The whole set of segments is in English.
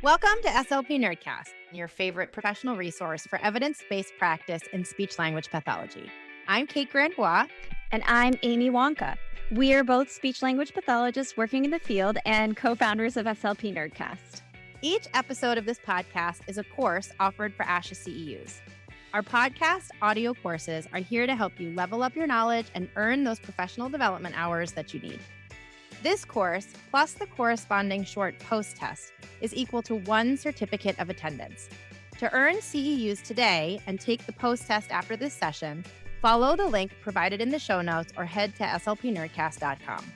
Welcome to SLP Nerdcast, your favorite professional resource for evidence-based practice in speech-language pathology. I'm Kate Granbois. And I'm Amy Wonka. We are both speech-language pathologists working in the field and co-founders of SLP Nerdcast. Each episode of this podcast is a course offered for ASHA CEUs. Our podcast audio courses are here to help you level up your knowledge and earn those professional development hours that you need. This course, plus the corresponding short post-test, is equal to 1 certificate of attendance. To earn CEUs today and take the post-test after this session, follow the link provided in the show notes or head to slpnerdcast.com.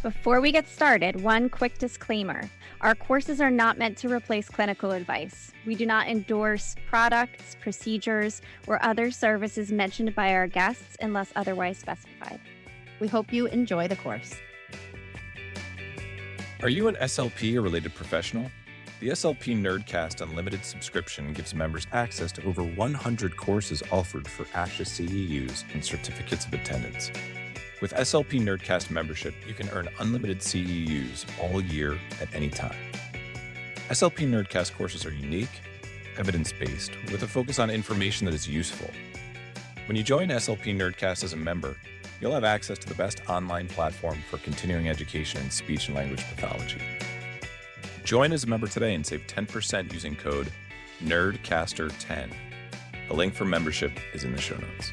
Before we get started, one quick disclaimer. Our courses are not meant to replace clinical advice. We do not endorse products, procedures, or other services mentioned by our guests unless otherwise specified. We hope you enjoy the course. Are you an SLP or related professional? The SLP Nerdcast Unlimited subscription gives members access to over 100 courses offered for ASHA CEUs and certificates of attendance. With SLP Nerdcast membership, you can earn unlimited CEUs all year at any time. SLP Nerdcast courses are unique, evidence-based, with a focus on information that is useful. When you join SLP Nerdcast as a member, you'll have access to the best online platform for continuing education in speech and language pathology. Join as a member today and save 10% using code NERDCASTER10. The link for membership is in the show notes.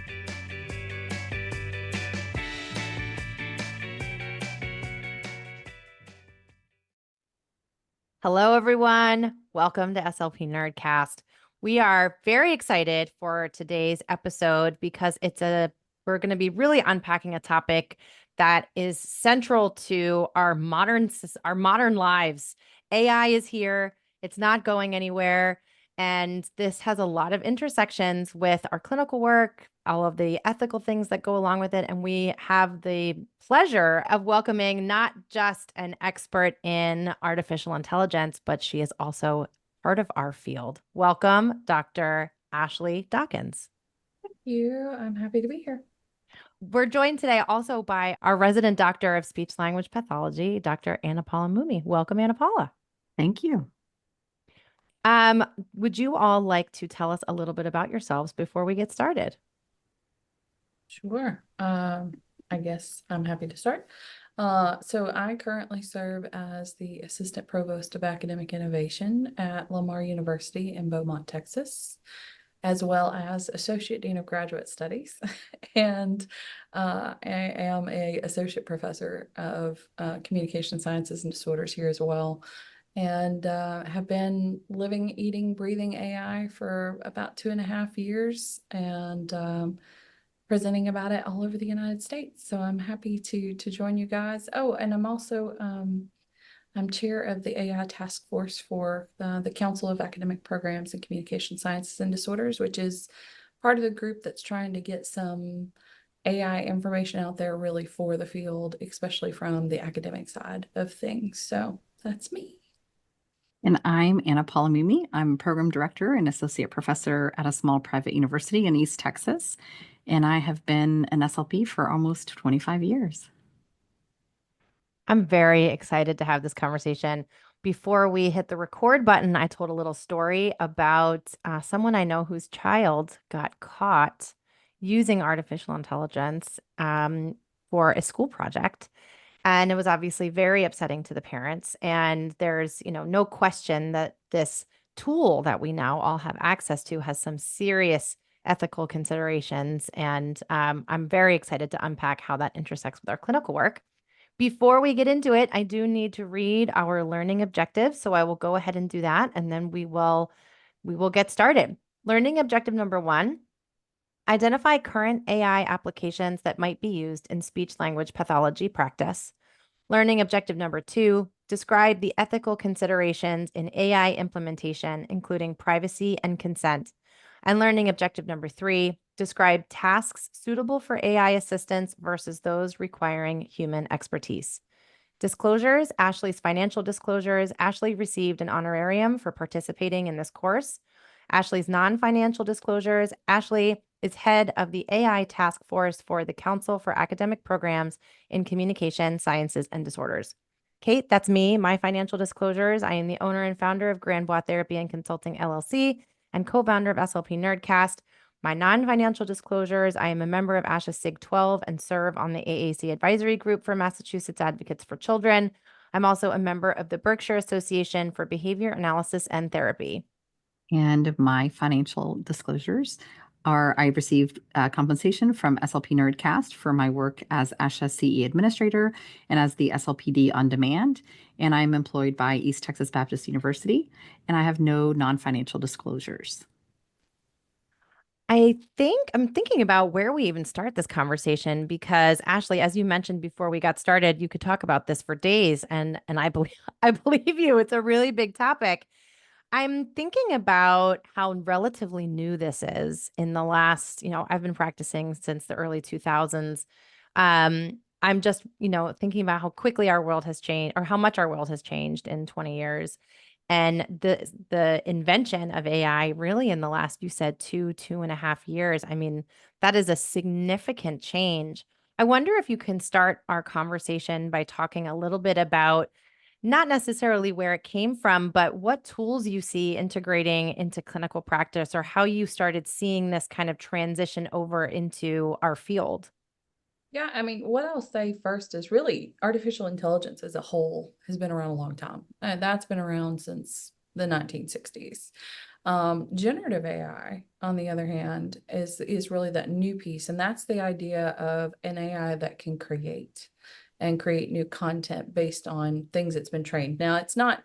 Hello, everyone. Welcome to SLP Nerdcast. We are very excited for today's episode because we're going to be really unpacking a topic that is central to our modern lives. AI is here. It's not going anywhere. And this has a lot of intersections with our clinical work, all of the ethical things that go along with it. And we have the pleasure of welcoming not just an expert in artificial intelligence, but she is also part of our field. Welcome, Dr. Ashley Dawkins. Thank you. I'm happy to be here. We're joined today also by our resident doctor of speech language pathology, Dr. Anna Paula Mumi. Welcome, Anna Paula. Thank you. Would you all like to tell us a little bit about yourselves before we get started? Sure. I guess I'm happy to start. So I currently serve as the Assistant Provost of Academic Innovation at Lamar University in Beaumont, Texas, as well as Associate Dean of Graduate Studies. And I am an Associate Professor of Communication Sciences and Disorders here as well. And have been living, eating, breathing AI for about 2.5 years and presenting about it all over the United States. So I'm happy to join you guys. Oh, and I'm also I'm chair of the AI task force for the Council of Academic Programs in Communication Sciences and Disorders, which is part of the group that's trying to get some AI information out there really for the field, especially from the academic side of things. So that's me. And I'm Anna Paula Mumi. I'm Program Director and Associate Professor at a small private university in East Texas. And I have been an SLP for almost 25 years. I'm very excited to have this conversation. Before we hit the record button, I told a little story about someone I know whose child got caught using artificial intelligence for a school project. And it was obviously very upsetting to the parents. And there's, no question that this tool that we now all have access to has some serious ethical considerations. And I'm very excited to unpack how that intersects with our clinical work. Before we get into it, I do need to read our learning objectives. So I will go ahead and do that. And then we will get started. Learning objective number 1. Identify current AI applications that might be used in speech language pathology practice. Learning objective number 2, describe the ethical considerations in AI implementation, including privacy and consent. And learning objective number 3, describe tasks suitable for AI assistance versus those requiring human expertise. Disclosures, Ashley's financial disclosures. Ashley received an honorarium for participating in this course. Ashley's non-financial disclosures. Ashley is head of the AI task force for the Council for Academic Programs in Communication Sciences and Disorders. Kate, that's me, my financial disclosures. I am the owner and founder of Grand Bois Therapy and Consulting LLC and co-founder of SLP Nerdcast. My non-financial disclosures, I am a member of ASHA SIG 12 and serve on the AAC advisory group for Massachusetts Advocates for Children. I'm also a member of the Berkshire Association for Behavior Analysis and Therapy. And my financial disclosures are I received compensation from SLP Nerdcast for my work as ASHA CE administrator and as the SLPD on demand. And I'm employed by East Texas Baptist University, and I have no non-financial disclosures. I think I'm thinking about where we even start this conversation because Ashley, as you mentioned before we got started, you could talk about this for days, and I believe I believe you. It's a really big topic. I'm thinking about how relatively new this is in the last, I've been practicing since the early 2000s. I'm just, thinking about how quickly our world has changed or how much our world has changed in 20 years. And the invention of AI really in the last, you said 2.5 years. I mean, that is a significant change. I wonder if you can start our conversation by talking a little bit about not necessarily where it came from, but what tools you see integrating into clinical practice or how you started seeing this kind of transition over into our field. Yeah, I mean, what I'll say first is really artificial intelligence as a whole has been around a long time. And that's been around since the 1960s. Generative AI, on the other hand, is really that new piece. And that's the idea of an AI that can create new content based on things it's been trained. Now, it's not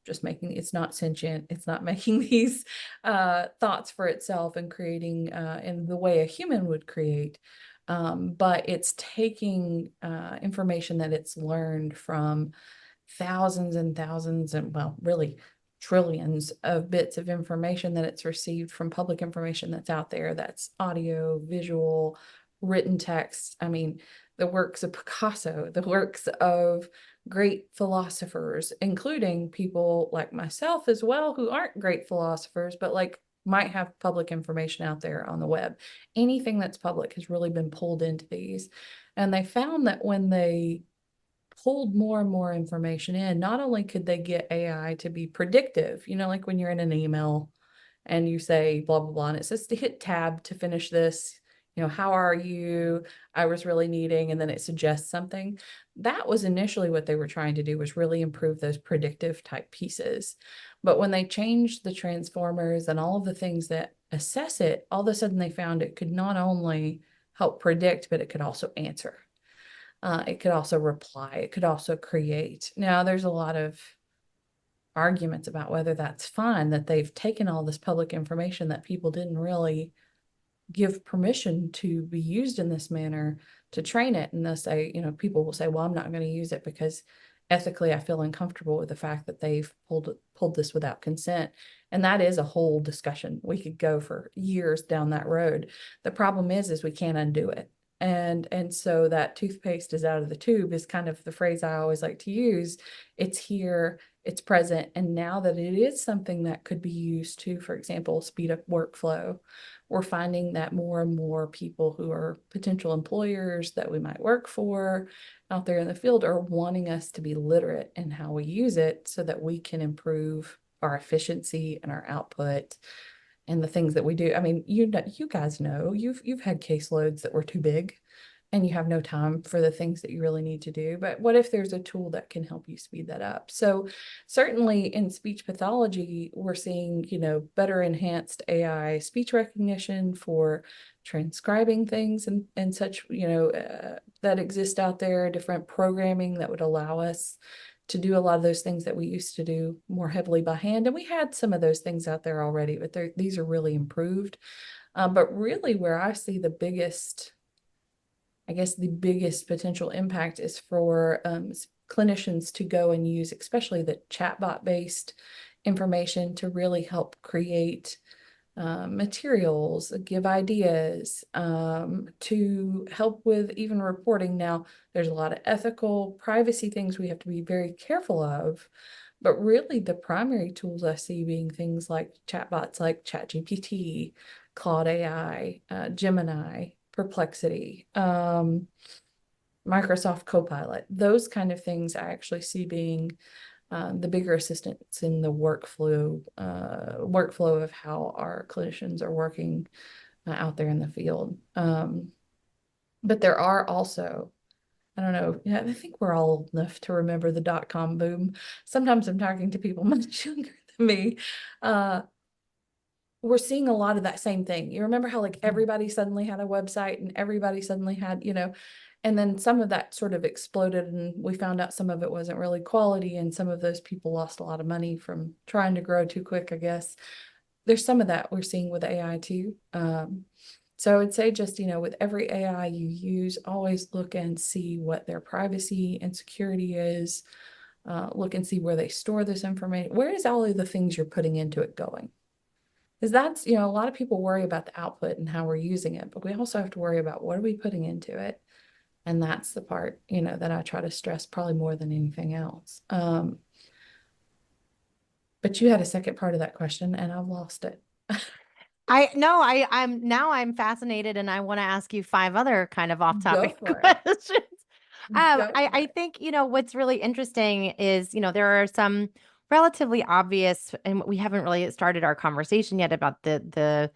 it's not sentient. It's not making these thoughts for itself and creating in the way a human would create. But it's taking information that it's learned from thousands and thousands and, well, really trillions of bits of information that it's received from public information that's out there. That's audio, visual, written text. I mean, the works of Picasso, the works of great philosophers, including people like myself as well, who aren't great philosophers, but like might have public information out there on the web. Anything that's public has really been pulled into these. And they found that when they pulled more and more information in, not only could they get AI to be predictive, like when you're in an email and you say blah, blah, blah, and it says to hit tab to finish this, how are you? I was really needing, and then it suggests something. That was initially what they were trying to do, was really improve those predictive type pieces. But when they changed the transformers and all of the things that assess it, all of a sudden they found it could not only help predict, but it could also answer. It could also reply. It could also create. Now, there's a lot of arguments about whether that's fine, that they've taken all this public information that people didn't really give permission to be used in this manner to train it. And they'll say, people will say, well, I'm not going to use it because ethically I feel uncomfortable with the fact that they've pulled this without consent. And that is a whole discussion. We could go for years down that road. The problem is we can't undo it. And so that toothpaste is out of the tube is kind of the phrase I always like to use. It's here, it's present. And now that it is something that could be used to, for example, speed up workflow, we're finding that more and more people who are potential employers that we might work for out there in the field are wanting us to be literate in how we use it so that we can improve our efficiency and our output and the things that we do. I mean, you guys know, you've had caseloads that were too big and you have no time for the things that you really need to do. But what if there's a tool that can help you speed that up? So certainly in speech pathology, we're seeing, better enhanced AI speech recognition for transcribing things and such, that exist out there, different programming that would allow us to do a lot of those things that we used to do more heavily by hand. And we had some of those things out there already, but these are really improved. But really where I see the biggest potential impact is for clinicians to go and use, especially the chatbot-based information, to really help create materials, give ideas, to help with even reporting. Now, there's a lot of ethical privacy things we have to be very careful of, but really the primary tools I see being things like chatbots like ChatGPT, Claude AI, Gemini, Perplexity, Microsoft Copilot, those kind of things I actually see being the bigger assistance in the workflow of how our clinicians are working out there in the field. But there are also, I don't know, yeah, I think we're all old enough to remember the dot-com boom. Sometimes I'm talking to people much younger than me. We're seeing a lot of that same thing. You remember how like everybody suddenly had a website and everybody suddenly had, and then some of that sort of exploded and we found out some of it wasn't really quality and some of those people lost a lot of money from trying to grow too quick, I guess. There's some of that we're seeing with AI too. So I would say just, with every AI you use, always look and see what their privacy and security is. Look and see where they store this information. Where is all of the things you're putting into it going? Because that's, a lot of people worry about the output and how we're using it, but we also have to worry about what are we putting into it? And that's the part, that I try to stress probably more than anything else. But you had a second part of that question and I've lost it. I'm fascinated and I want to ask you 5 other kind of off-topic Go for it. questions. Go for I it. think, what's really interesting is, there are some relatively obvious, and we haven't really started our conversation yet about the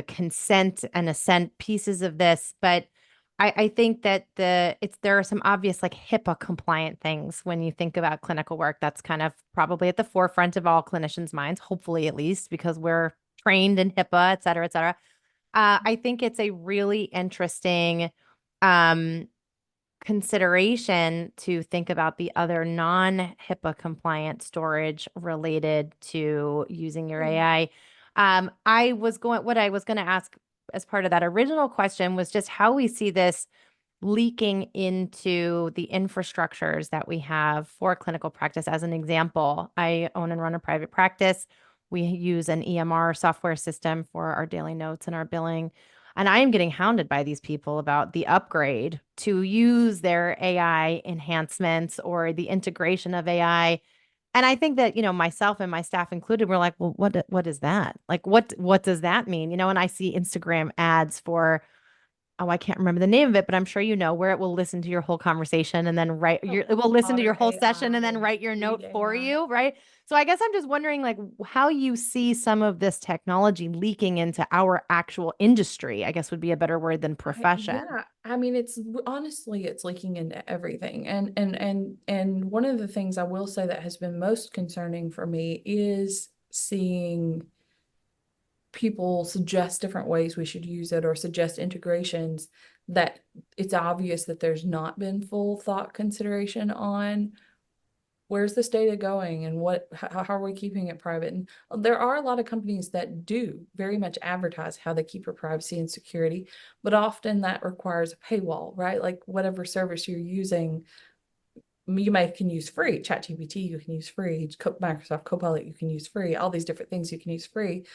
consent and assent pieces of this, but I think that there are some obvious like HIPAA compliant things when you think about clinical work. That's kind of probably at the forefront of all clinicians' minds, hopefully at least, because we're trained in HIPAA, et cetera, et cetera. I think it's a really interesting consideration to think about the other non-HIPAA compliant storage related to using your AI. What I was going to ask as part of that original question was just how we see this leaking into the infrastructures that we have for clinical practice. As an example, I own and run a private practice. We use an EMR software system for our daily notes and our billing. And I am getting hounded by these people about the upgrade to use their AI enhancements or the integration of AI. And I think that, myself and my staff included, we're like, well, what is that? Like, what does that mean? And I see Instagram ads for, oh, I can't remember the name of it, but I'm sure where it will listen to your whole conversation and then it will listen to your Otter whole session and then AI, write your Lead note for AI. you, right? So I guess I'm just wondering like how you see some of this technology leaking into our actual industry, I guess would be a better word than profession. Yeah, I mean, it's honestly, it's leaking into everything. And one of the things I will say that has been most concerning for me is seeing people suggest different ways we should use it or suggest integrations that it's obvious that there's not been full thought consideration on where's this data going and how are we keeping it private. And there are a lot of companies that do very much advertise how they keep your privacy and security, but often that requires a paywall, right? Like whatever service you're using, can use free. ChatGPT you can use free, Microsoft Copilot you can use free, all these different things you can use free.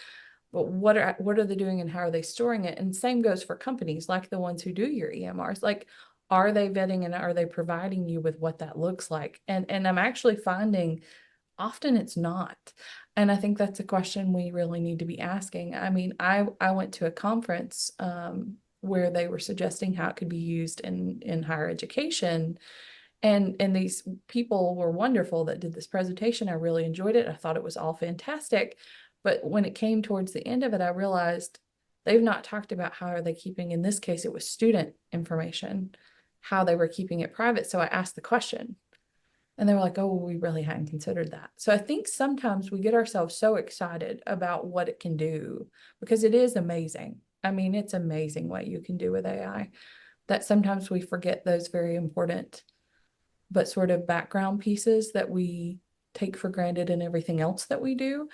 But what are they doing and how are they storing it? And same goes for companies like the ones who do your EMRs. Like, are they vetting and are they providing you with what that looks like? And I'm actually finding often it's not. And I think that's a question we really need to be asking. I mean, I went to a conference where they were suggesting how it could be used in higher education. And these people were wonderful that did this presentation. I really enjoyed it. I thought it was all fantastic. But when it came towards the end of it, I realized they've not talked about how are they keeping, in this case, it was student information, how they were keeping it private. So I asked the question and they were like, oh, we really hadn't considered that. So I think sometimes we get ourselves so excited about what it can do because it is amazing. I mean, it's amazing what you can do with AI that sometimes we forget those very important but sort of background pieces that we take for granted in everything else that we do.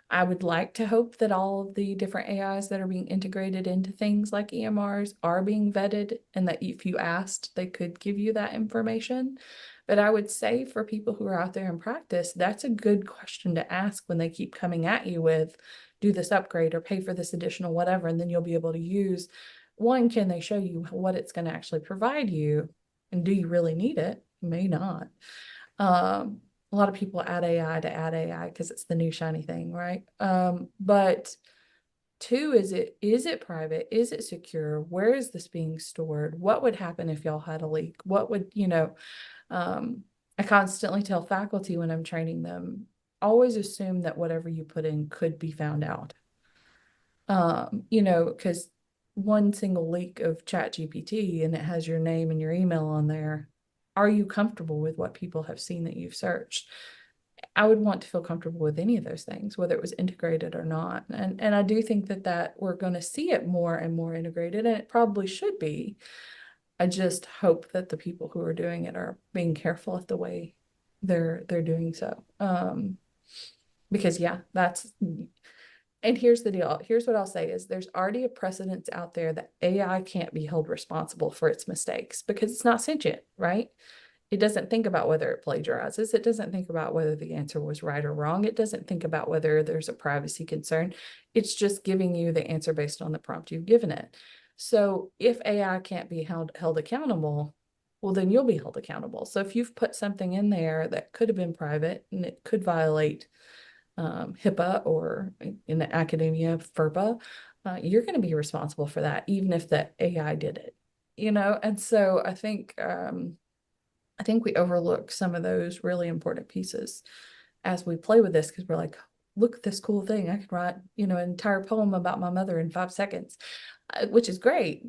I would like to hope that all of the different AIs that are being integrated into things like EMRs are being vetted and that if you asked, they could give you that information. But I would say for people who are out there in practice, that's a good question to ask when they keep coming at you with, do this upgrade or pay for this additional whatever, and then you'll be able to use. One, can they show you what it's going to actually provide you? And do you really need it? You may not. A lot of people add AI to add AI because it's the new shiny thing, right? But Two, is it private? Is it secure? Where is this being stored? What would happen if y'all had a leak? What would, I constantly tell faculty when I'm training them, always assume that whatever you put in could be found out. Because one single leak of ChatGPT and it has your name and your email on there. Are you comfortable with what people have seen that you've searched? I would want to feel comfortable with any of those things, whether it was integrated or not. And I do think that we're going to see it more and more integrated, and it probably should be. I just hope that the people who are doing it are being careful at the way they're doing so. Because yeah, and here's the deal. Here's what I'll say is there's already a precedence out there that AI can't be held responsible for its mistakes because it's not sentient, right? It doesn't think about whether it plagiarizes. It doesn't think about whether the answer was right or wrong. It doesn't think about whether there's a privacy concern. It's just giving you the answer based on the prompt you've given it. So if AI can't be held accountable, well, then you'll be held accountable. So if you've put something in there that could have been private and it could violate HIPAA or in academia, FERPA, you're going to be responsible for that, even if the AI did it, And so I think we overlook some of those really important pieces as we play with this because we're like, look at this cool thing. I can write, an entire poem about my mother in 5 seconds, which is great.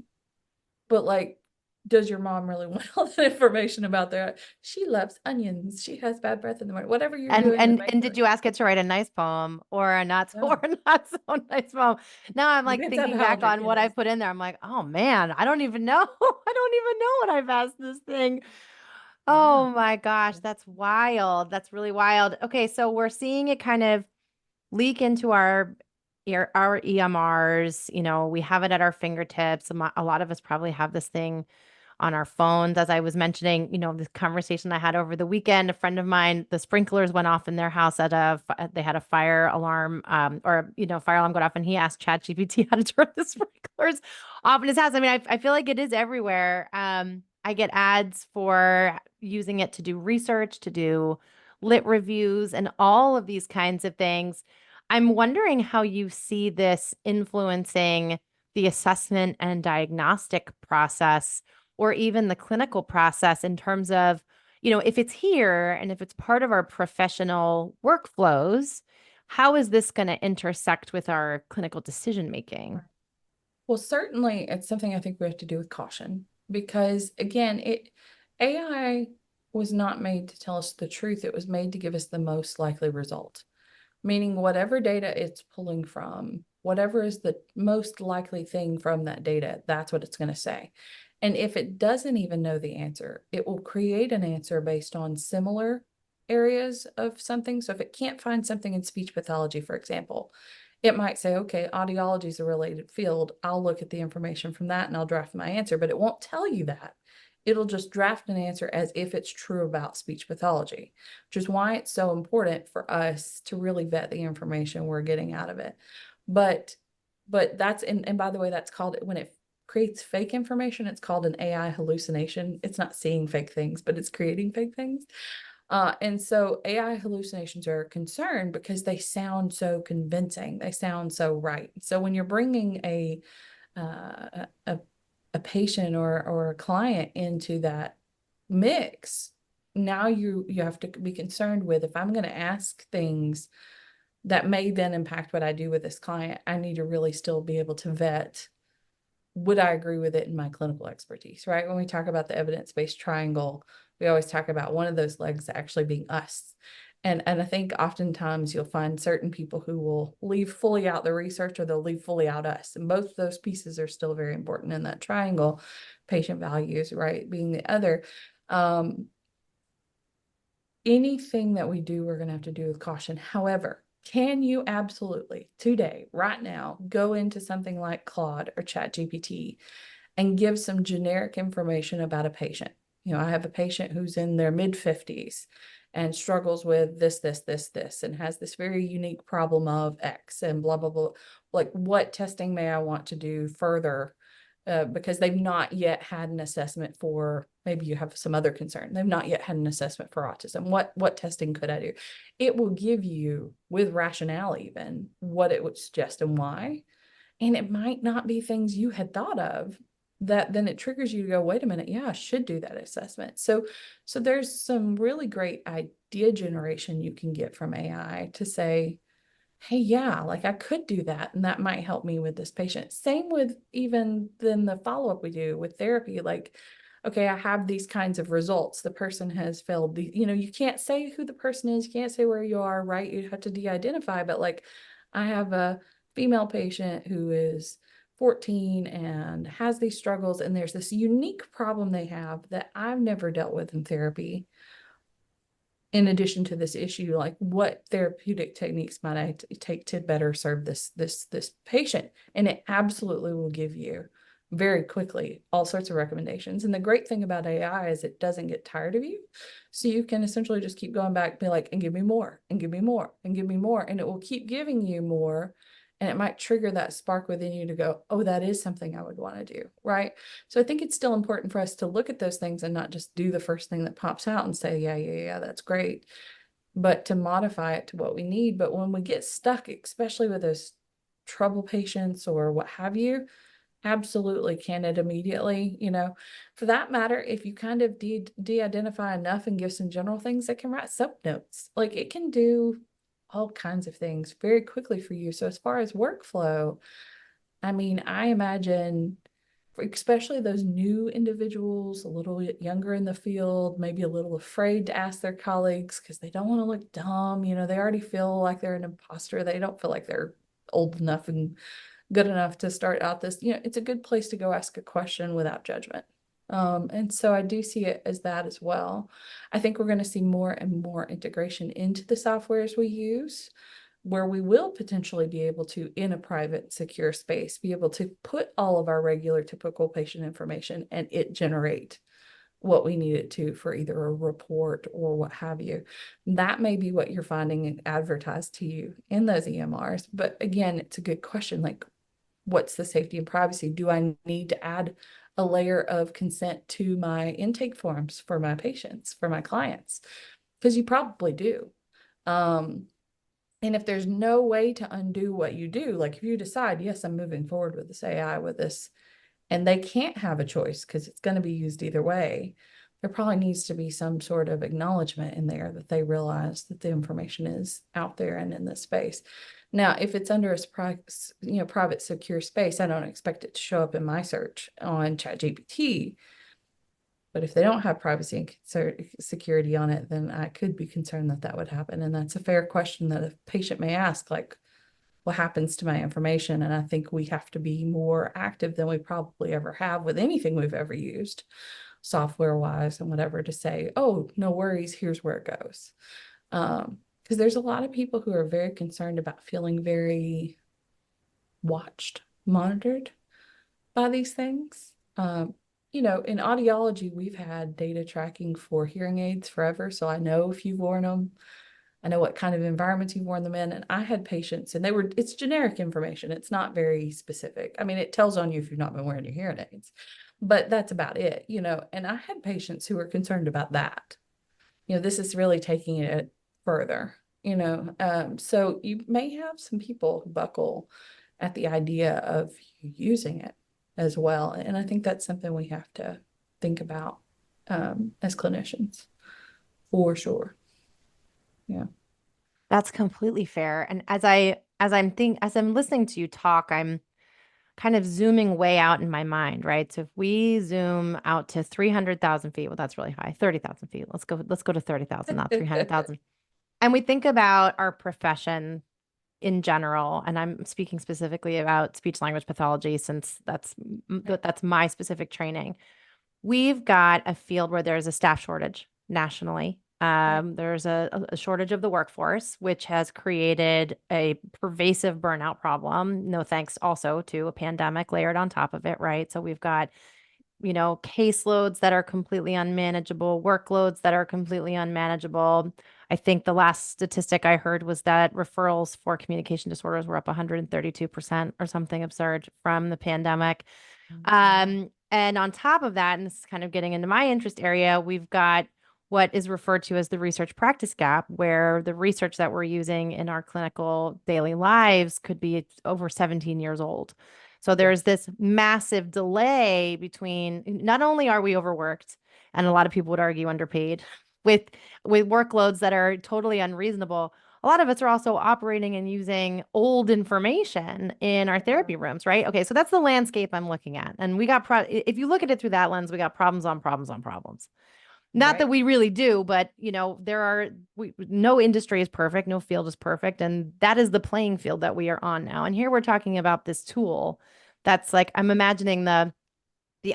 But like, does your mom really want all that information about that? She loves onions. She has bad breath in the morning. Whatever you're doing. And did you ask it to write a nice poem or a not so, or not so nice poem? Now I'm like thinking back on what I put in there. I'm like, oh man, I don't even know. I don't even know what I've asked this thing. Oh my gosh, that's wild. That's really wild. Okay, so we're seeing it kind of leak into our EMRs. We have it at our fingertips. A lot of us probably have this thing on our phones. As I was mentioning, this conversation I had over the weekend, a friend of mine, the sprinklers went off in their house they had a fire alarm, fire alarm went off, and he asked ChatGPT how to turn the sprinklers off in his house. I mean, I feel like it is everywhere. I get ads for using it to do research, to do lit reviews, and all of these kinds of things. I'm wondering how you see this influencing the assessment and diagnostic process, or even the clinical process in terms of, if it's here and if it's part of our professional workflows, how is this going to intersect with our clinical decision making? Well, certainly it's something I think we have to do with caution because again, AI was not made to tell us the truth. It was made to give us the most likely result, meaning whatever data it's pulling from, whatever is the most likely thing from that data, that's what it's going to say. And if it doesn't even know the answer, it will create an answer based on similar areas of something. So if it can't find something in speech pathology, for example, it might say, okay, audiology is a related field. I'll look at the information from that and I'll draft my answer, but it won't tell you that. It'll just draft an answer as if it's true about speech pathology, which is why it's so important for us to really vet the information we're getting out of it. But that's, and by the way, that's called, when it creates fake information, it's called an AI hallucination. It's not seeing fake things, but it's creating fake things. And so AI hallucinations are a concern because they sound so convincing. They sound so right. So when you're bringing a patient or a client into that mix, now you have to be concerned with, if I'm going to ask things that may then impact what I do with this client, I need to really still be able to vet, would I agree with it in my clinical expertise, right? When we talk about the evidence-based triangle, we always talk about one of those legs actually being us. And I think oftentimes you'll find certain people who will leave fully out the research or they'll leave fully out us. And both of those pieces are still very important in that triangle, patient values, right, being the other. Anything that we do, we're going to have to do with caution. However, can you absolutely today, right now, go into something like Claude or ChatGPT and give some generic information about a patient? I have a patient who's in their mid-50s and struggles with this, and has this very unique problem of X and blah, blah, blah. Like, what testing may I want to do further? Because they've not yet had an assessment for, maybe you have some other concern. They've not yet had an assessment for autism. What testing could I do? It will give you, with rationale even, what it would suggest and why. And it might not be things you had thought of, that then it triggers you to go, wait a minute, yeah, I should do that assessment. So there's some really great idea generation you can get from AI to say, hey, yeah, like I could do that, and that might help me with this patient. Same with even then the follow-up we do with therapy, like, okay, I have these kinds of results. The person has failed the, you can't say who the person is, you can't say where you are, right? You have to de-identify, but like I have a female patient who is 14 and has these struggles, and there's this unique problem they have that I've never dealt with in therapy. In addition to this issue, like what therapeutic techniques might I take to better serve this patient? And it absolutely will give you very quickly all sorts of recommendations. And the great thing about AI is it doesn't get tired of you. So you can essentially just keep going back, be like, and give me more, and give me more, and give me more. And it will keep giving you more. And it might trigger that spark within you to go, oh, that is something I would want to do, right? So I think it's still important for us to look at those things and not just do the first thing that pops out and say, yeah, that's great, but to modify it to what we need. But when we get stuck, especially with those trouble patients or what have you, absolutely can it immediately, for that matter, if you kind of de-identify enough and give some general things, it can write subnotes. Like it can do all kinds of things very quickly for you. So as far as workflow, I mean, I imagine, especially those new individuals, a little bit younger in the field, maybe a little afraid to ask their colleagues because they don't want to look dumb. They already feel like they're an imposter. They don't feel like they're old enough and good enough to start out this. It's a good place to go ask a question without judgment. And so I do see it as that as well. I think we're going to see more and more integration into the softwares we use, where we will potentially be able to, in a private, secure space, be able to put all of our regular, typical patient information and it generate what we need it to for either a report or what have you. That may be what you're finding advertised to you in those EMRs. But again, it's a good question. Like, what's the safety and privacy? Do I need to add a layer of consent to my intake forms for my patients, for my clients? Because you probably do. And if there's no way to undo what you do, like if you decide, yes, I'm moving forward with this AI, with this, and they can't have a choice because it's going to be used either way, there probably needs to be some sort of acknowledgement in there that they realize that the information is out there and in this space. Now, if it's under a private, secure space, I don't expect it to show up in my search on ChatGPT. But if they don't have privacy and security on it, then I could be concerned that that would happen. And that's a fair question that a patient may ask, like, what happens to my information? And I think we have to be more active than we probably ever have with anything we've ever used, software-wise and whatever, to say, oh, no worries, here's where it goes. Because there's a lot of people who are very concerned about feeling very watched, monitored by these things. In audiology, we've had data tracking for hearing aids forever. So I know if you've worn them, I know what kind of environments you've worn them in. And I had patients, and it's generic information. It's not very specific. I mean, it tells on you if you've not been wearing your hearing aids, but that's about it, and I had patients who were concerned about that. This is really taking it further, so you may have some people who buckle at the idea of you using it as well. And I think that's something we have to think about as clinicians, for sure. Yeah. That's completely fair. And as I'm listening to you talk, I'm kind of zooming way out in my mind, right? So if we zoom out to 300,000 feet, well, that's really high, 30,000 feet. Let's go to 30,000, not 300,000. And we think about our profession in general, and I'm speaking specifically about speech language pathology since that's my specific training. We've got a field where there's a staff shortage nationally. There's a shortage of the workforce, which has created a pervasive burnout problem. No thanks also to a pandemic layered on top of it, right? So we've got, caseloads that are completely unmanageable, workloads that are completely unmanageable. I think the last statistic I heard was that referrals for communication disorders were up 132% or something absurd from the pandemic. And on top of that, and this is kind of getting into my interest area, we've got what is referred to as the research practice gap, where the research that we're using in our clinical daily lives could be over 17 years old. So there's this massive delay between, not only are we overworked, and a lot of people would argue underpaid with workloads that are totally unreasonable. A lot of us are also operating and using old information in our therapy rooms, right? Okay, so that's the landscape I'm looking at. And we got if you look at it through that lens, we got problems on problems on problems. Not that Right. we really do, but there are no industry is perfect, no field is perfect, and that is the playing field that we are on now. And here we're talking about this tool that's like, I'm imagining the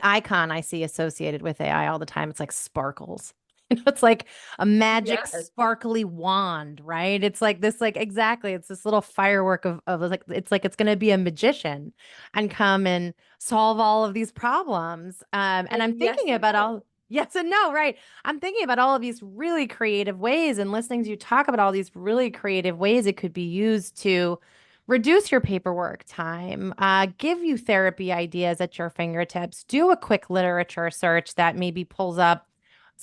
icon I see associated with AI all the time. It's like sparkles. It's like a magic Yes. sparkly wand, right? It's like this, like exactly. It's this little firework of like it's gonna be a magician and come and solve all of these problems. And I'm yes thinking and about no. yes and no, right? I'm thinking about all of these really creative ways and listening to you talk about all these really creative ways it could be used to reduce your paperwork time, give you therapy ideas at your fingertips, do a quick literature search that maybe pulls up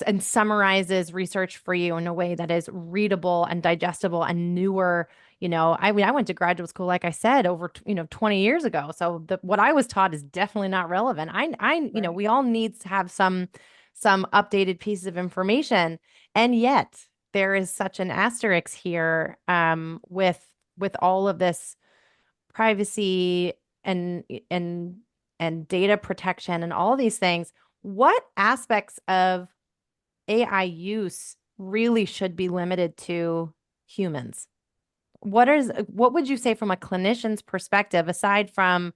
and summarizes research for you in a way that is readable and digestible and newer. I mean, I went to graduate school, like I said, over 20 years ago. So what I was taught is definitely not relevant. Right. We all need to have some updated pieces of information, and yet there is such an asterisk here, with all of this privacy and and and data protection and all these things. What aspects of AI use really should be limited to humans? What would you say from a clinician's perspective, aside from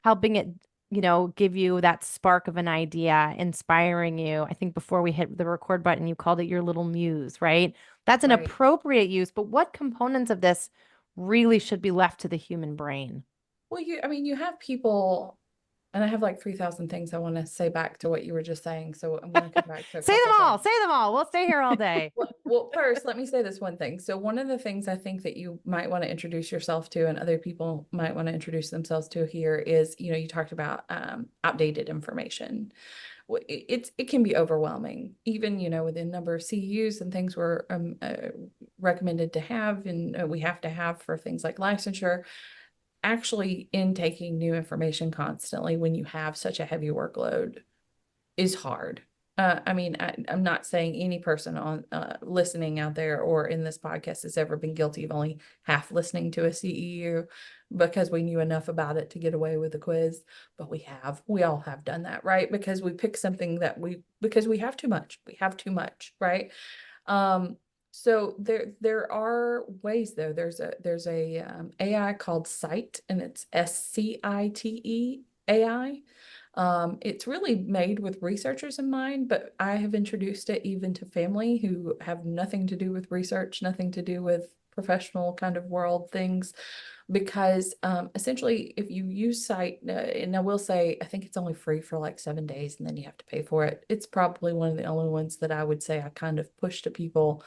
helping it, give you that spark of an idea, inspiring you? I think before we hit the record button, you called it your little muse, right? That's an Right. appropriate use, but what components of this really should be left to the human brain? Well, I mean, you have people, and I have like 3,000 things I want to say back to what you were just saying. So I'm going to come back to a Say them couple all. things. Say them all. We'll stay here all day. Well, first, let me say this one thing. So one of the things I think that you might want to introduce yourself to, and other people might want to introduce themselves to here, is, you talked about outdated information. It can be overwhelming, even, within number of CEUs and things we're recommended to have, and we have to have for things like licensure. Actually intaking new information constantly when you have such a heavy workload is hard. I mean, I'm not saying any person on listening out there or in this podcast has ever been guilty of only half listening to a CEU because we knew enough about it to get away with a quiz, but we all have done that, right? Because we pick something because we have too much, right? So there are ways though. There's a AI called Scite, and it's SCITE AI. It's really made with researchers in mind, but I have introduced it even to family who have nothing to do with research, nothing to do with professional kind of world things, because essentially if you use Scite, and I will say, I think it's only free for like 7 days and then you have to pay for it. It's probably one of the only ones that I would say I kind of push to people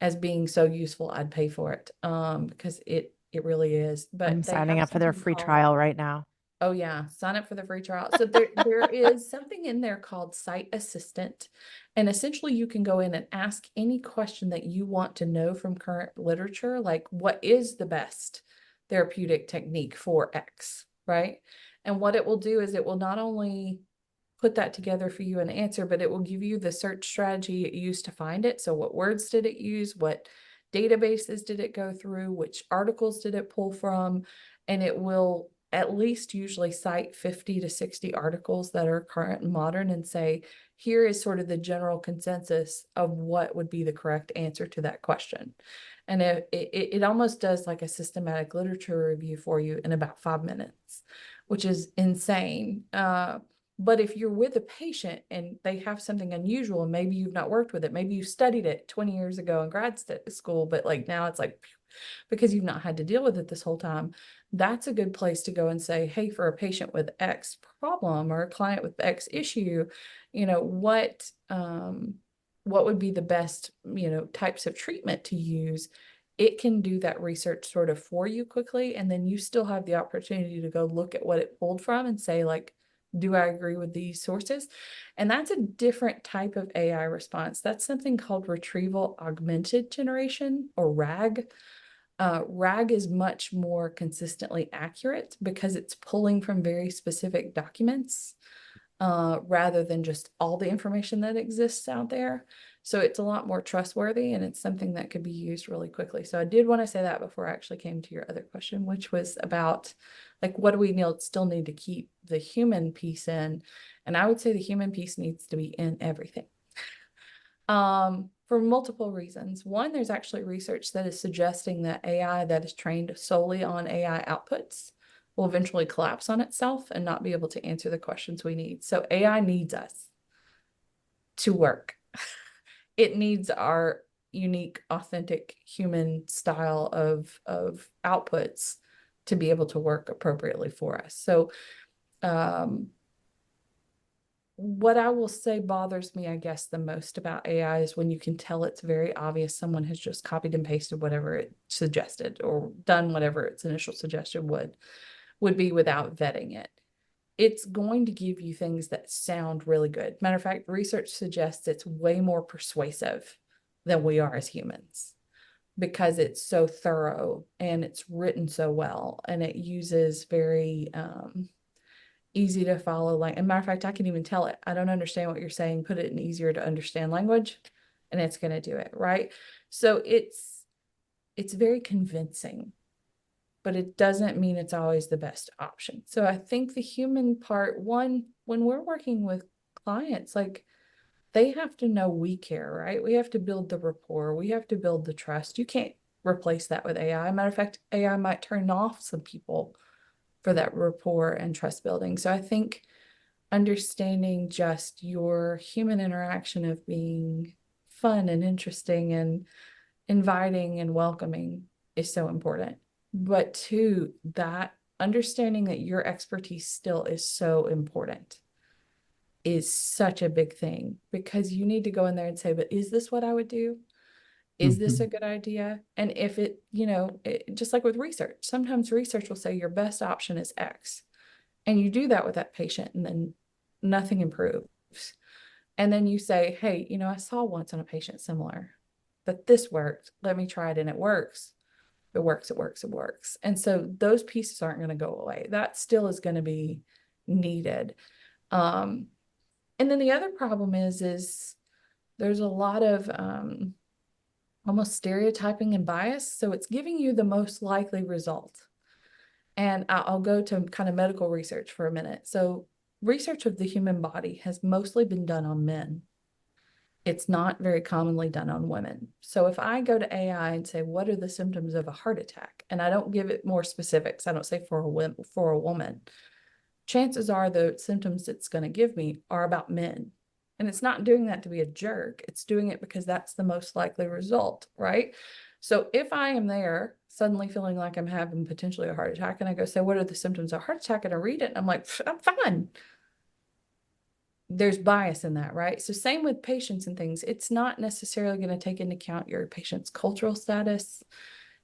as being so useful, I'd pay for it, because it really is. I'm But they signing have up for their something free called, trial right now. oh yeah, sign up for the free trial. So there is something in there called Scite Assistant, and essentially you can go in and ask any question that you want to know from current literature, like what is the best therapeutic technique for X, right? And what it will do is it will not only put that together for you an answer, but it will give you the search strategy it used to find it. So what words did it use? What databases did it go through? Which articles did it pull from? And it will at least usually cite 50 to 60 articles that are current and modern and say, here is sort of the general consensus of what would be the correct answer to that question. And it almost does like a systematic literature review for you in about 5 minutes, which is insane. But if you're with a patient and they have something unusual and maybe you've not worked with it, maybe you studied it 20 years ago in grad school, but like now it's like, because you've not had to deal with it this whole time, that's a good place to go and say, hey, for a patient with X problem or a client with X issue, what would be the best, types of treatment to use. It can do that research sort of for you quickly, and then you still have the opportunity to go look at what it pulled from and say, like, do I agree with these sources? And that's a different type of AI response. That's something called retrieval augmented generation, or RAG. RAG is much more consistently accurate because it's pulling from very specific documents rather than just all the information that exists out there. So it's a lot more trustworthy, and it's something that could be used really quickly. So I did want to say that before I actually came to your other question, which was about like, what do we still need to keep the human piece in? And I would say the human piece needs to be in everything. For multiple reasons. One, there's actually research that is suggesting that AI that is trained solely on AI outputs will eventually collapse on itself and not be able to answer the questions we need. So AI needs us to work. It needs our unique, authentic human style of outputs to be able to work appropriately for us. So what I will say bothers me, I guess, the most about AI is when you can tell it's very obvious someone has just copied and pasted whatever it suggested or done whatever its initial suggestion would be without vetting it. It's going to give you things that sound really good. Matter of fact, research suggests it's way more persuasive than we are as humans because it's so thorough and it's written so well, and it uses very easy to follow. Like, and matter of fact, I can even tell it, I don't understand what you're saying, put it in easier to understand language, and it's going to do it, right? So it's very convincing, but it doesn't mean it's always the best option. So I think the human part, one, when we're working with clients, like, they have to know we care, right? We have to build the rapport. We have to build the trust. You can't replace that with AI. Matter of fact, AI might turn off some people for that rapport and trust building. So I think understanding just your human interaction of being fun and interesting and inviting and welcoming is so important. But two, that understanding that your expertise still is so important is such a big thing, because you need to go in there and say, but is this what I would do? Is this a good idea? And if it, just like with research, sometimes research will say your best option is X. And you do that with that patient, and then nothing improves. And then you say, hey, I saw once on a patient similar, but this worked. Let me try it, and it works. It works, it works, it works. And so those pieces aren't going to go away. That still is going to be needed. And then the other problem is there's a lot of almost stereotyping and bias. So it's giving you the most likely result. And I'll go to kind of medical research for a minute. So research of the human body has mostly been done on men. It's not very commonly done on women. So if I go to AI and say, what are the symptoms of a heart attack? And I don't give it more specifics. I don't say for a woman. Chances are the symptoms it's going to give me are about men. And it's not doing that to be a jerk. It's doing it because that's the most likely result, right? So if I am there suddenly feeling like I'm having potentially a heart attack, and I go say, what are the symptoms of a heart attack? And I read it, and I'm like, I'm fine. There's bias in that, right? So same with patients and things. It's not necessarily going to take into account your patient's cultural status.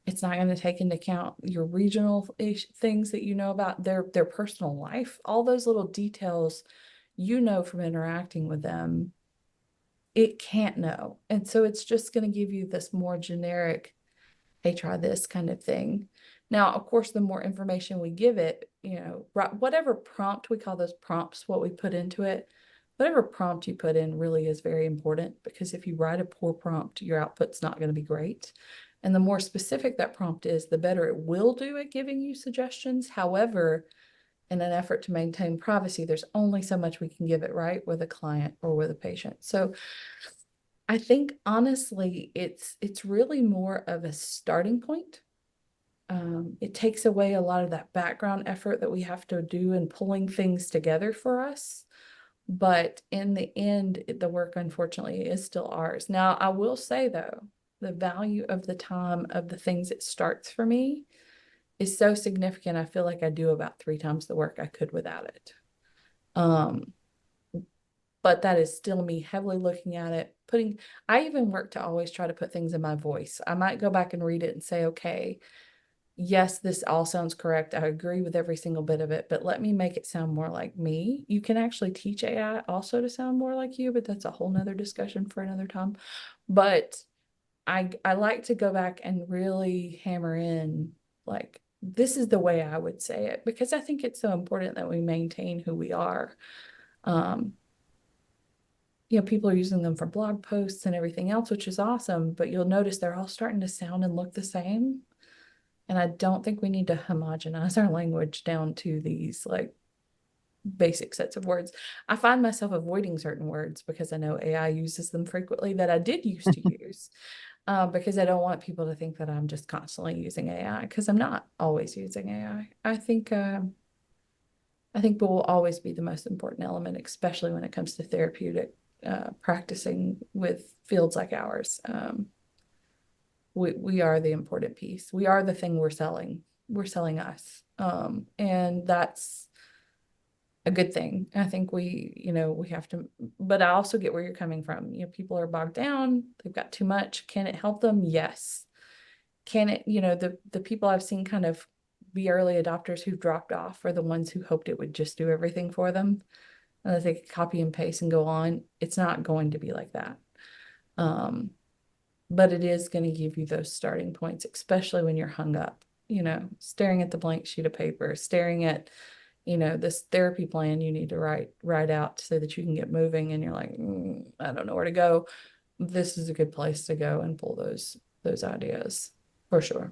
It's not going to take into account your regional things that you know about their personal life. All those little details from interacting with them, it can't know. And so it's just going to give you this more generic, hey, try this kind of thing. Now, of course, the more information we give it, whatever prompt, we call those prompts, what we put into it, whatever prompt you put in really is very important, because if you write a poor prompt, your output's not going to be great. And the more specific that prompt is, the better it will do at giving you suggestions. However, in an effort to maintain privacy, there's only so much we can give it, right, with a client or with a patient. So I think, honestly, it's really more of a starting point. It takes away a lot of that background effort that we have to do in pulling things together for us. But in the end, the work, unfortunately, is still ours. Now, I will say, though, the value of the time of the things it starts for me is so significant. I feel like I do about 3 times the work I could without it. But that is still me heavily looking at it, I even work to always try to put things in my voice. I might go back and read it and say, okay, yes, this all sounds correct. I agree with every single bit of it, but let me make it sound more like me. You can actually teach AI also to sound more like you, but that's a whole nother discussion for another time. But I like to go back and really hammer in, like, this is the way I would say it, because I think it's so important that we maintain who we are. People are using them for blog posts and everything else, which is awesome, but you'll notice they're all starting to sound and look the same. And I don't think we need to homogenize our language down to these like basic sets of words. I find myself avoiding certain words because I know AI uses them frequently that I did used to use, because I don't want people to think that I'm just constantly using AI, because I'm not always using AI. I think will always be the most important element, especially when it comes to therapeutic practicing with fields like ours. We are the important piece. We are the thing we're selling. We're selling us. And that's a good thing. I think we have to, but I also get where you're coming from. People are bogged down. They've got too much. Can it help them? Yes. Can it, the people I've seen kind of be early adopters who've dropped off are the ones who hoped it would just do everything for them. And that they could copy and paste and go on. It's not going to be like that. But it is going to give you those starting points, especially when you're hung up, staring at the blank sheet of paper, staring at, this therapy plan you need to write out so that you can get moving. And you're like, I don't know where to go. This is a good place to go and pull those ideas for sure.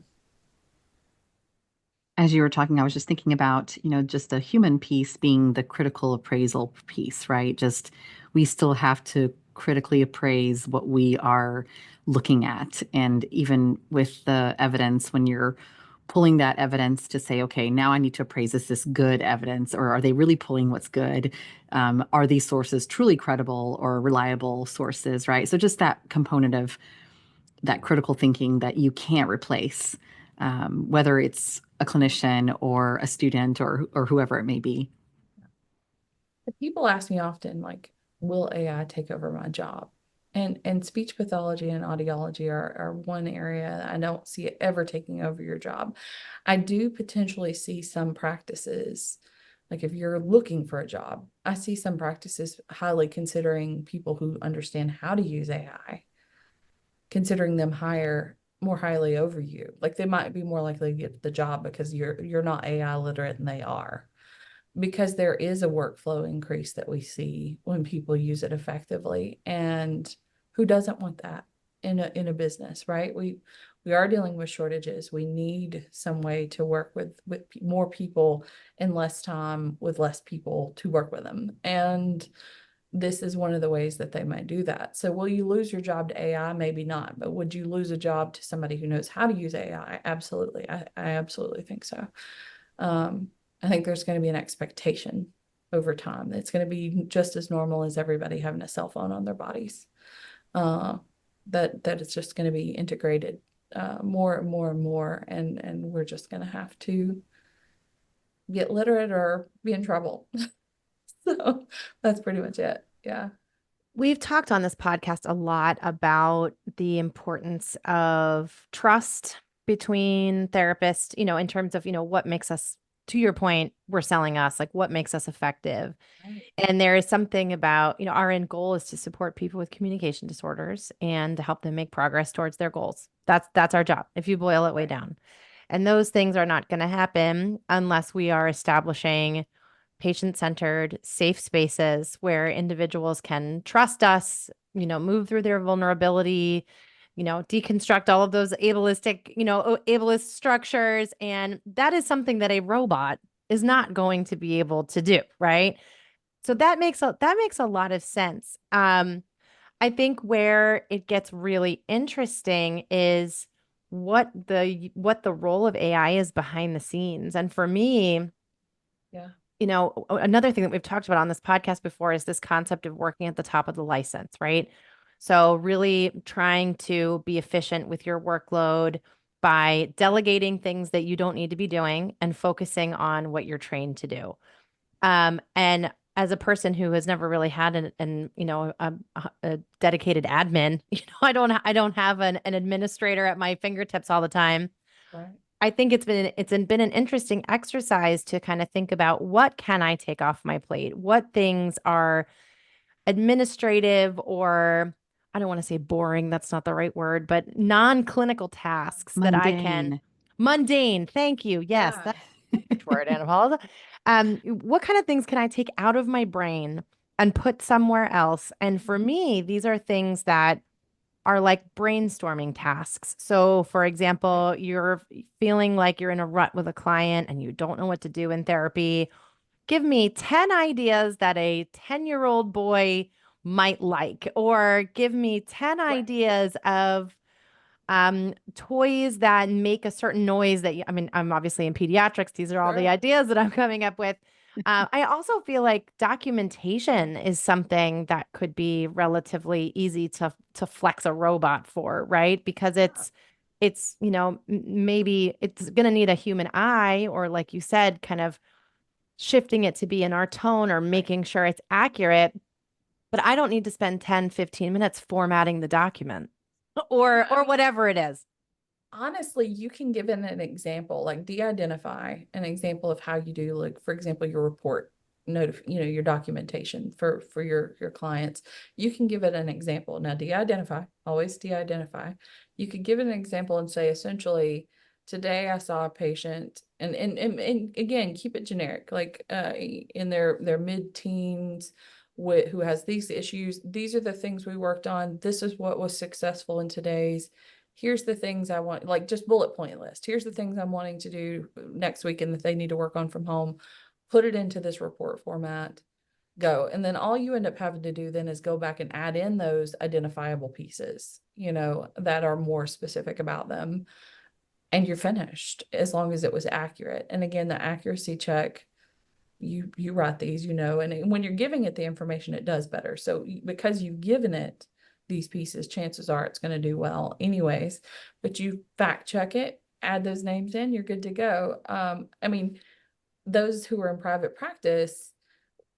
As you were talking, I was just thinking about, just the human piece being the critical appraisal piece, right? Just we still have to critically appraise what we are looking at. And even with the evidence, when you're pulling that evidence to say, okay, now I need to appraise, is this good evidence, or are they really pulling what's good? Are these sources truly credible or reliable sources, right? So just that component of that critical thinking that you can't replace, whether it's a clinician or a student or whoever it may be. People ask me often, like, will AI take over my job? And speech pathology and audiology are one area I don't see it ever taking over your job. I do potentially see some practices, like if you're looking for a job, I see some practices highly considering people who understand how to use AI, considering them more highly over you. Like they might be more likely to get the job because you're not AI literate and they are. Because there is a workflow increase that we see when people use it effectively. And who doesn't want that in a business, right? We are dealing with shortages. We need some way to work with more people in less time with less people to work with them. And this is one of the ways that they might do that. So will you lose your job to AI? Maybe not, but would you lose a job to somebody who knows how to use AI? Absolutely. I absolutely think so. I think there's going to be an expectation over time. It's going to be just as normal as everybody having a cell phone on their bodies. That it's just going to be integrated more and more and more, and we're just going to have to get literate or be in trouble. So that's pretty much it. Yeah. We've talked on this podcast a lot about the importance of trust between therapists, in terms of, what makes us, to your point, we're selling us, like what makes us effective. Right. And there is something about, our end goal is to support people with communication disorders and to help them make progress towards their goals. That's our job, if you boil it way down. And those things are not going to happen unless we are establishing patient-centered, safe spaces where individuals can trust us, move through their vulnerability, deconstruct all of those ableist structures. And that is something that a robot is not going to be able to do, right? So that makes a lot of sense. I think where it gets really interesting is what the role of AI is behind the scenes. And for me, Yeah. Another thing that we've talked about on this podcast before is this concept of working at the top of the license, right? So really trying to be efficient with your workload by delegating things that you don't need to be doing and focusing on what you're trained to do. And as a person who has never really had a dedicated admin, I don't have an administrator at my fingertips all the time. Right. I think it's been an interesting exercise to kind of think about what can I take off my plate? What things are administrative or I don't want to say boring, that's not the right word, but non-clinical tasks that I can Mundane. mundane. Thank you. Yes, Yeah. that's a huge word, Anna Paula. What kind of things can I take out of my brain and put somewhere else? And for me, these are things that are like brainstorming tasks. So, for example, you're feeling like you're in a rut with a client and you don't know what to do in therapy. Give me 10 ideas that a 10-year-old boy might like, or give me 10 Right. ideas of toys that make a certain noise that I mean, I'm obviously in pediatrics. These are all the Sure. ideas that I'm coming up with. I also feel like documentation is something that could be relatively easy to flex a robot for, right? Because it's maybe it's going to need a human eye or like you said, kind of shifting it to be in our tone or making sure it's accurate. But I don't need to spend 10, 15 minutes formatting the document Yeah, I or mean, whatever it is. honestly, you can give it an example, like de-identify an example of how you do, like, for example, your report your documentation for your clients. You can give it an example. Now, de-identify, always de-identify. You could give it an example and say, essentially, today I saw a patient, and again, keep it generic, like in their mid-teens who has these issues. These are the things we worked on. This is what was successful in today's. Here's the things I want, like just bullet point list. Here's the things I'm wanting to do next week and that they need to work on from home. Put it into this report format, go. And then all you end up having to do then is go back and add in those identifiable pieces, that are more specific about them. And you're finished as long as it was accurate. And again, the accuracy check, you write these, and when you're giving it the information, it does better. So because you've given it these pieces, chances are it's going to do well anyways, but you fact check it, add those names in, you're good to go. I mean, those who are in private practice,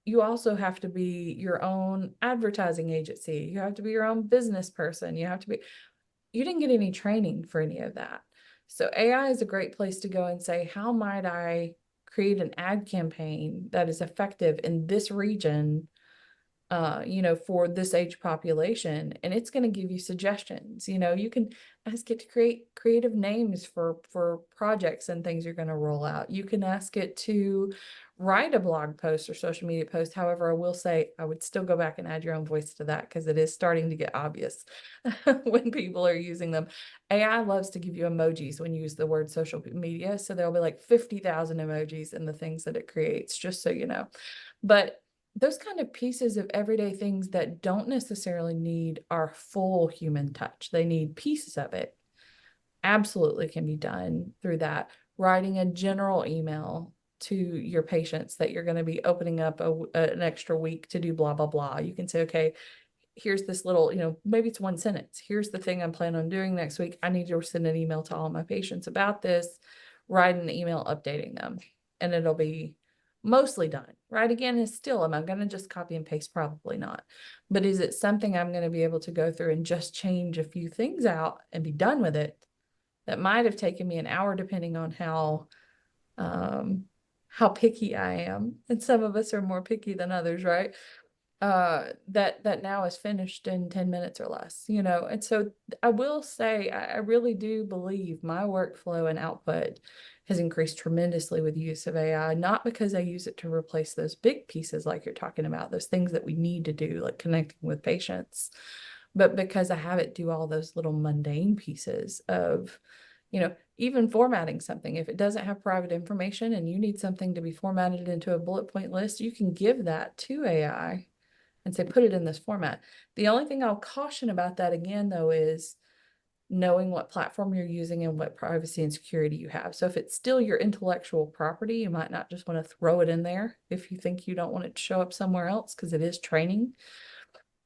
you also have to be your own advertising agency. You have to be your own business person. You didn't get any training for any of that. So AI is a great place to go and say, how might I create an ad campaign that is effective in this region, for this age population? And it's going to give you suggestions. You can ask it to create creative names for projects and things you're going to roll out. You can ask it to write a blog post or social media post. However, I will say I would still go back and add your own voice to that because it is starting to get obvious when people are using them. AI loves to give you emojis when you use the word social media. So there'll be like 50,000 emojis in the things that it creates, just so you know. But those kind of pieces of everyday things that don't necessarily need our full human touch, they need pieces of it, absolutely can be done through that. Writing a general email to your patients that you're going to be opening up an extra week to do blah, blah, blah. You can say, okay, here's this little, maybe it's one sentence. Here's the thing I'm planning on doing next week. I need to send an email to all my patients about this. Write an email updating them, and it'll be mostly done, right? Again, it's still, am I going to just copy and paste? Probably not. But is it something I'm going to be able to go through and just change a few things out and be done with it? That might have taken me an hour, depending on how picky I am. And some of us are more picky than others, right? That now is finished in 10 minutes or less, And so I will say, I really do believe my workflow and output has increased tremendously with use of AI, not because I use it to replace those big pieces like you're talking about, those things that we need to do, like connecting with patients, but because I have it do all those little mundane pieces of, even formatting something. If it doesn't have private information and you need something to be formatted into a bullet point list, you can give that to AI and say, put it in this format. The only thing I'll caution about that again, though, is knowing what platform you're using and what privacy and security you have. So if it's still your intellectual property, you might not just want to throw it in there if you think you don't want it to show up somewhere else, because it is training.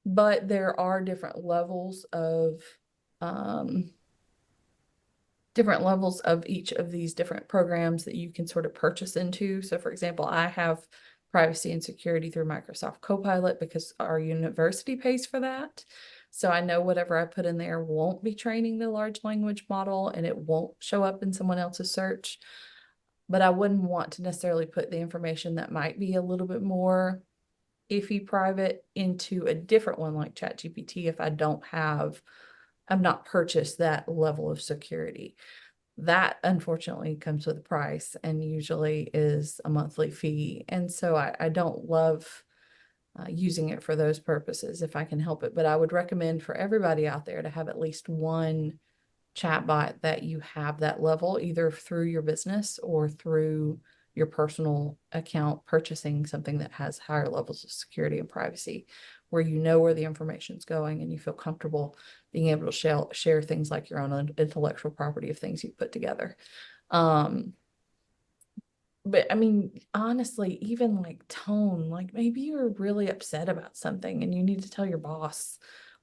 But there are different levels of each of these different programs that you can sort of purchase into. So for example, I have privacy and security through Microsoft Copilot because our university pays for that. So I know whatever I put in there won't be training the large language model and it won't show up in someone else's search. But I wouldn't want to necessarily put the information that might be a little bit more iffy private into a different one like ChatGPT if I've not purchased that level of security. That unfortunately comes with a price and usually is a monthly fee. And so I don't love using it for those purposes if I can help it. But I would recommend for everybody out there to have at least one chatbot that you have that level, either through your business or through your personal account, purchasing something that has higher levels of security and privacy, where you know where the information is going and you feel comfortable being able to share things like your own intellectual property of things you put together. But I mean, honestly, even like tone, like maybe you're really upset about something and you need to tell your boss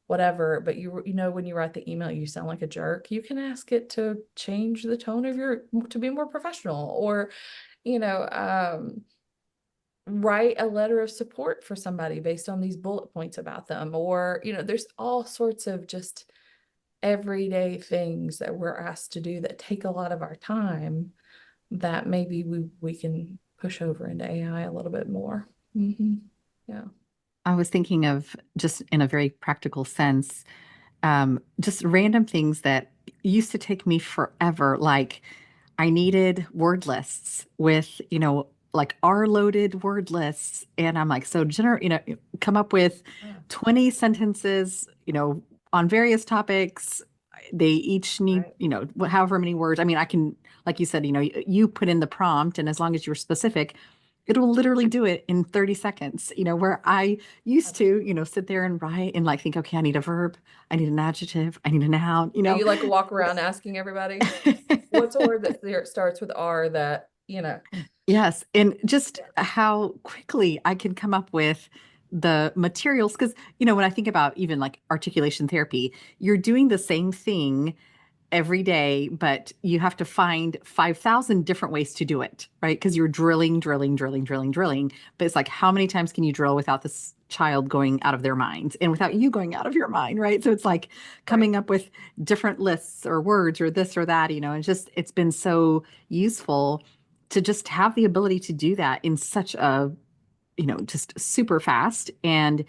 whatever, but you know, when you write the email, you sound like a jerk. You can ask it to change the tone of to be more professional, or, write a letter of support for somebody based on these bullet points about them, or, there's all sorts of just everyday things that we're asked to do that take a lot of our time that maybe we can push over into AI a little bit more. Yeah. I was thinking of just in a very practical sense, just random things that used to take me forever. Like I needed word lists with, like R-loaded word lists. And I'm like, so come up with 20 sentences, on various topics. They each need, however many words. I mean, I can, like you said, you put in the prompt, and as long as you're specific, it'll literally do it in 30 seconds, where I used to, sit there and write and like think, okay, I need a verb, I need an adjective, I need a noun, Do you like walk around asking everybody, what's a word that starts with R that, Yes. And just how quickly I can come up with the materials. Because, when I think about even like articulation therapy, you're doing the same thing every day, but you have to find 5,000 different ways to do it, right? Because you're drilling. But it's like, how many times can you drill without this child going out of their minds and without you going out of your mind, right? So it's like coming up with different lists or words or this or that, and it's been so useful to just have the ability to do that in such a, just super fast. And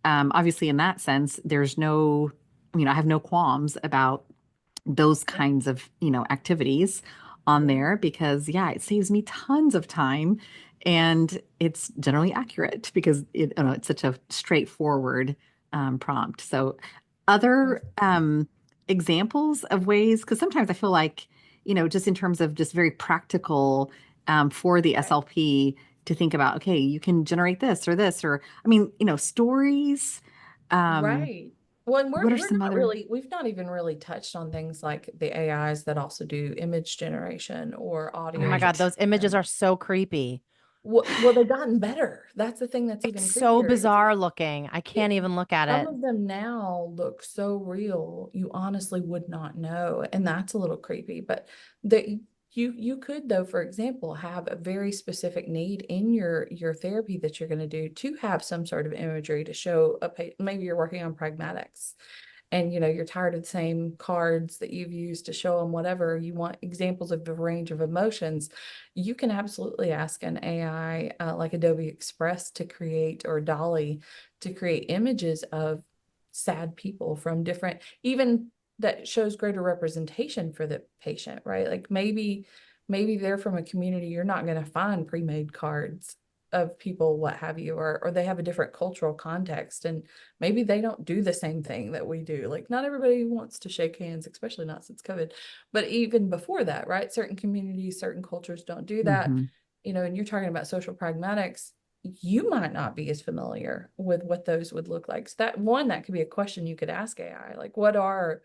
obviously in that sense, there's no, I have no qualms about those kinds of, activities on there because it saves me tons of time and it's generally accurate because it's such a straightforward prompt. So other examples of ways, because sometimes I feel like, just in terms of just very practical for the SLP to think about, okay, you can generate this, or I mean, stories. Right. Well, and What are some other? we've not even really touched on things like the AIs that also do image generation or Oh audio my God, those images generation. are so creepy. Well, they've gotten better. That's the thing that's It's even so creepier. bizarre looking. I can't even look at Some it. of them now look so real, you honestly would not know. And that's a little creepy. But you could, though, for example, have a very specific need in your therapy that you're going to do to have some sort of imagery to show maybe you're working on pragmatics and you're tired of the same cards that you've used to show them whatever you want, examples of the range of emotions. You can absolutely ask an AI like Adobe Express to create, or Dolly to create images of sad people from different, even that shows greater representation for the patient, right? Like maybe they're from a community you're not going to find pre-made cards of people, what have you, or they have a different cultural context and maybe they don't do the same thing that we do. Like not everybody wants to shake hands, especially not since COVID, but even before that, right? Certain communities, certain cultures don't do that, Mm-hmm. And you're talking about social pragmatics, you might not be as familiar with what those would look like. So that could be a question you could ask AI, like what are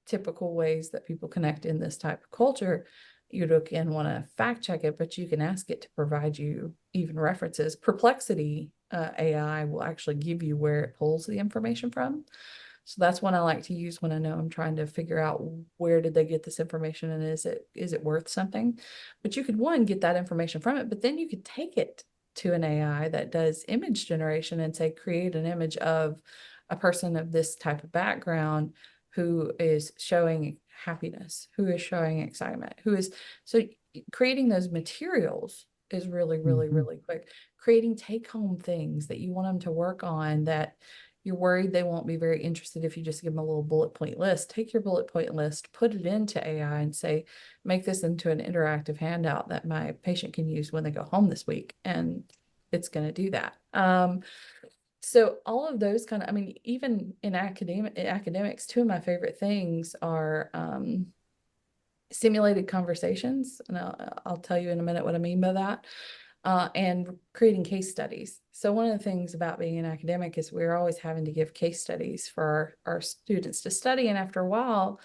typical ways that people connect in this type of culture? You'd again want to fact check it, but you can ask it to provide you even references. Perplexity AI will actually give you where it pulls the information from. So that's one I like to use when I know I'm trying to figure out where did they get this information and is it worth something? But you could get that information from it, but then you could take it to an AI that does image generation and say, create an image of a person of this type of background who is showing happiness, who is showing excitement, so creating those materials is really, really, really quick. Creating take-home things that you want them to work on that you're worried they won't be very interested if you just give them a little bullet point list. Take your bullet point list, put it into AI and say, make this into an interactive handout that my patient can use when they go home this week. And it's going to do that. So all of those kind of, I mean, even in academics, two of my favorite things are simulated conversations. And I'll tell you in a minute what I mean by that. And creating case studies. So one of the things about being an academic is we're always having to give case studies for our students to study. And after a while,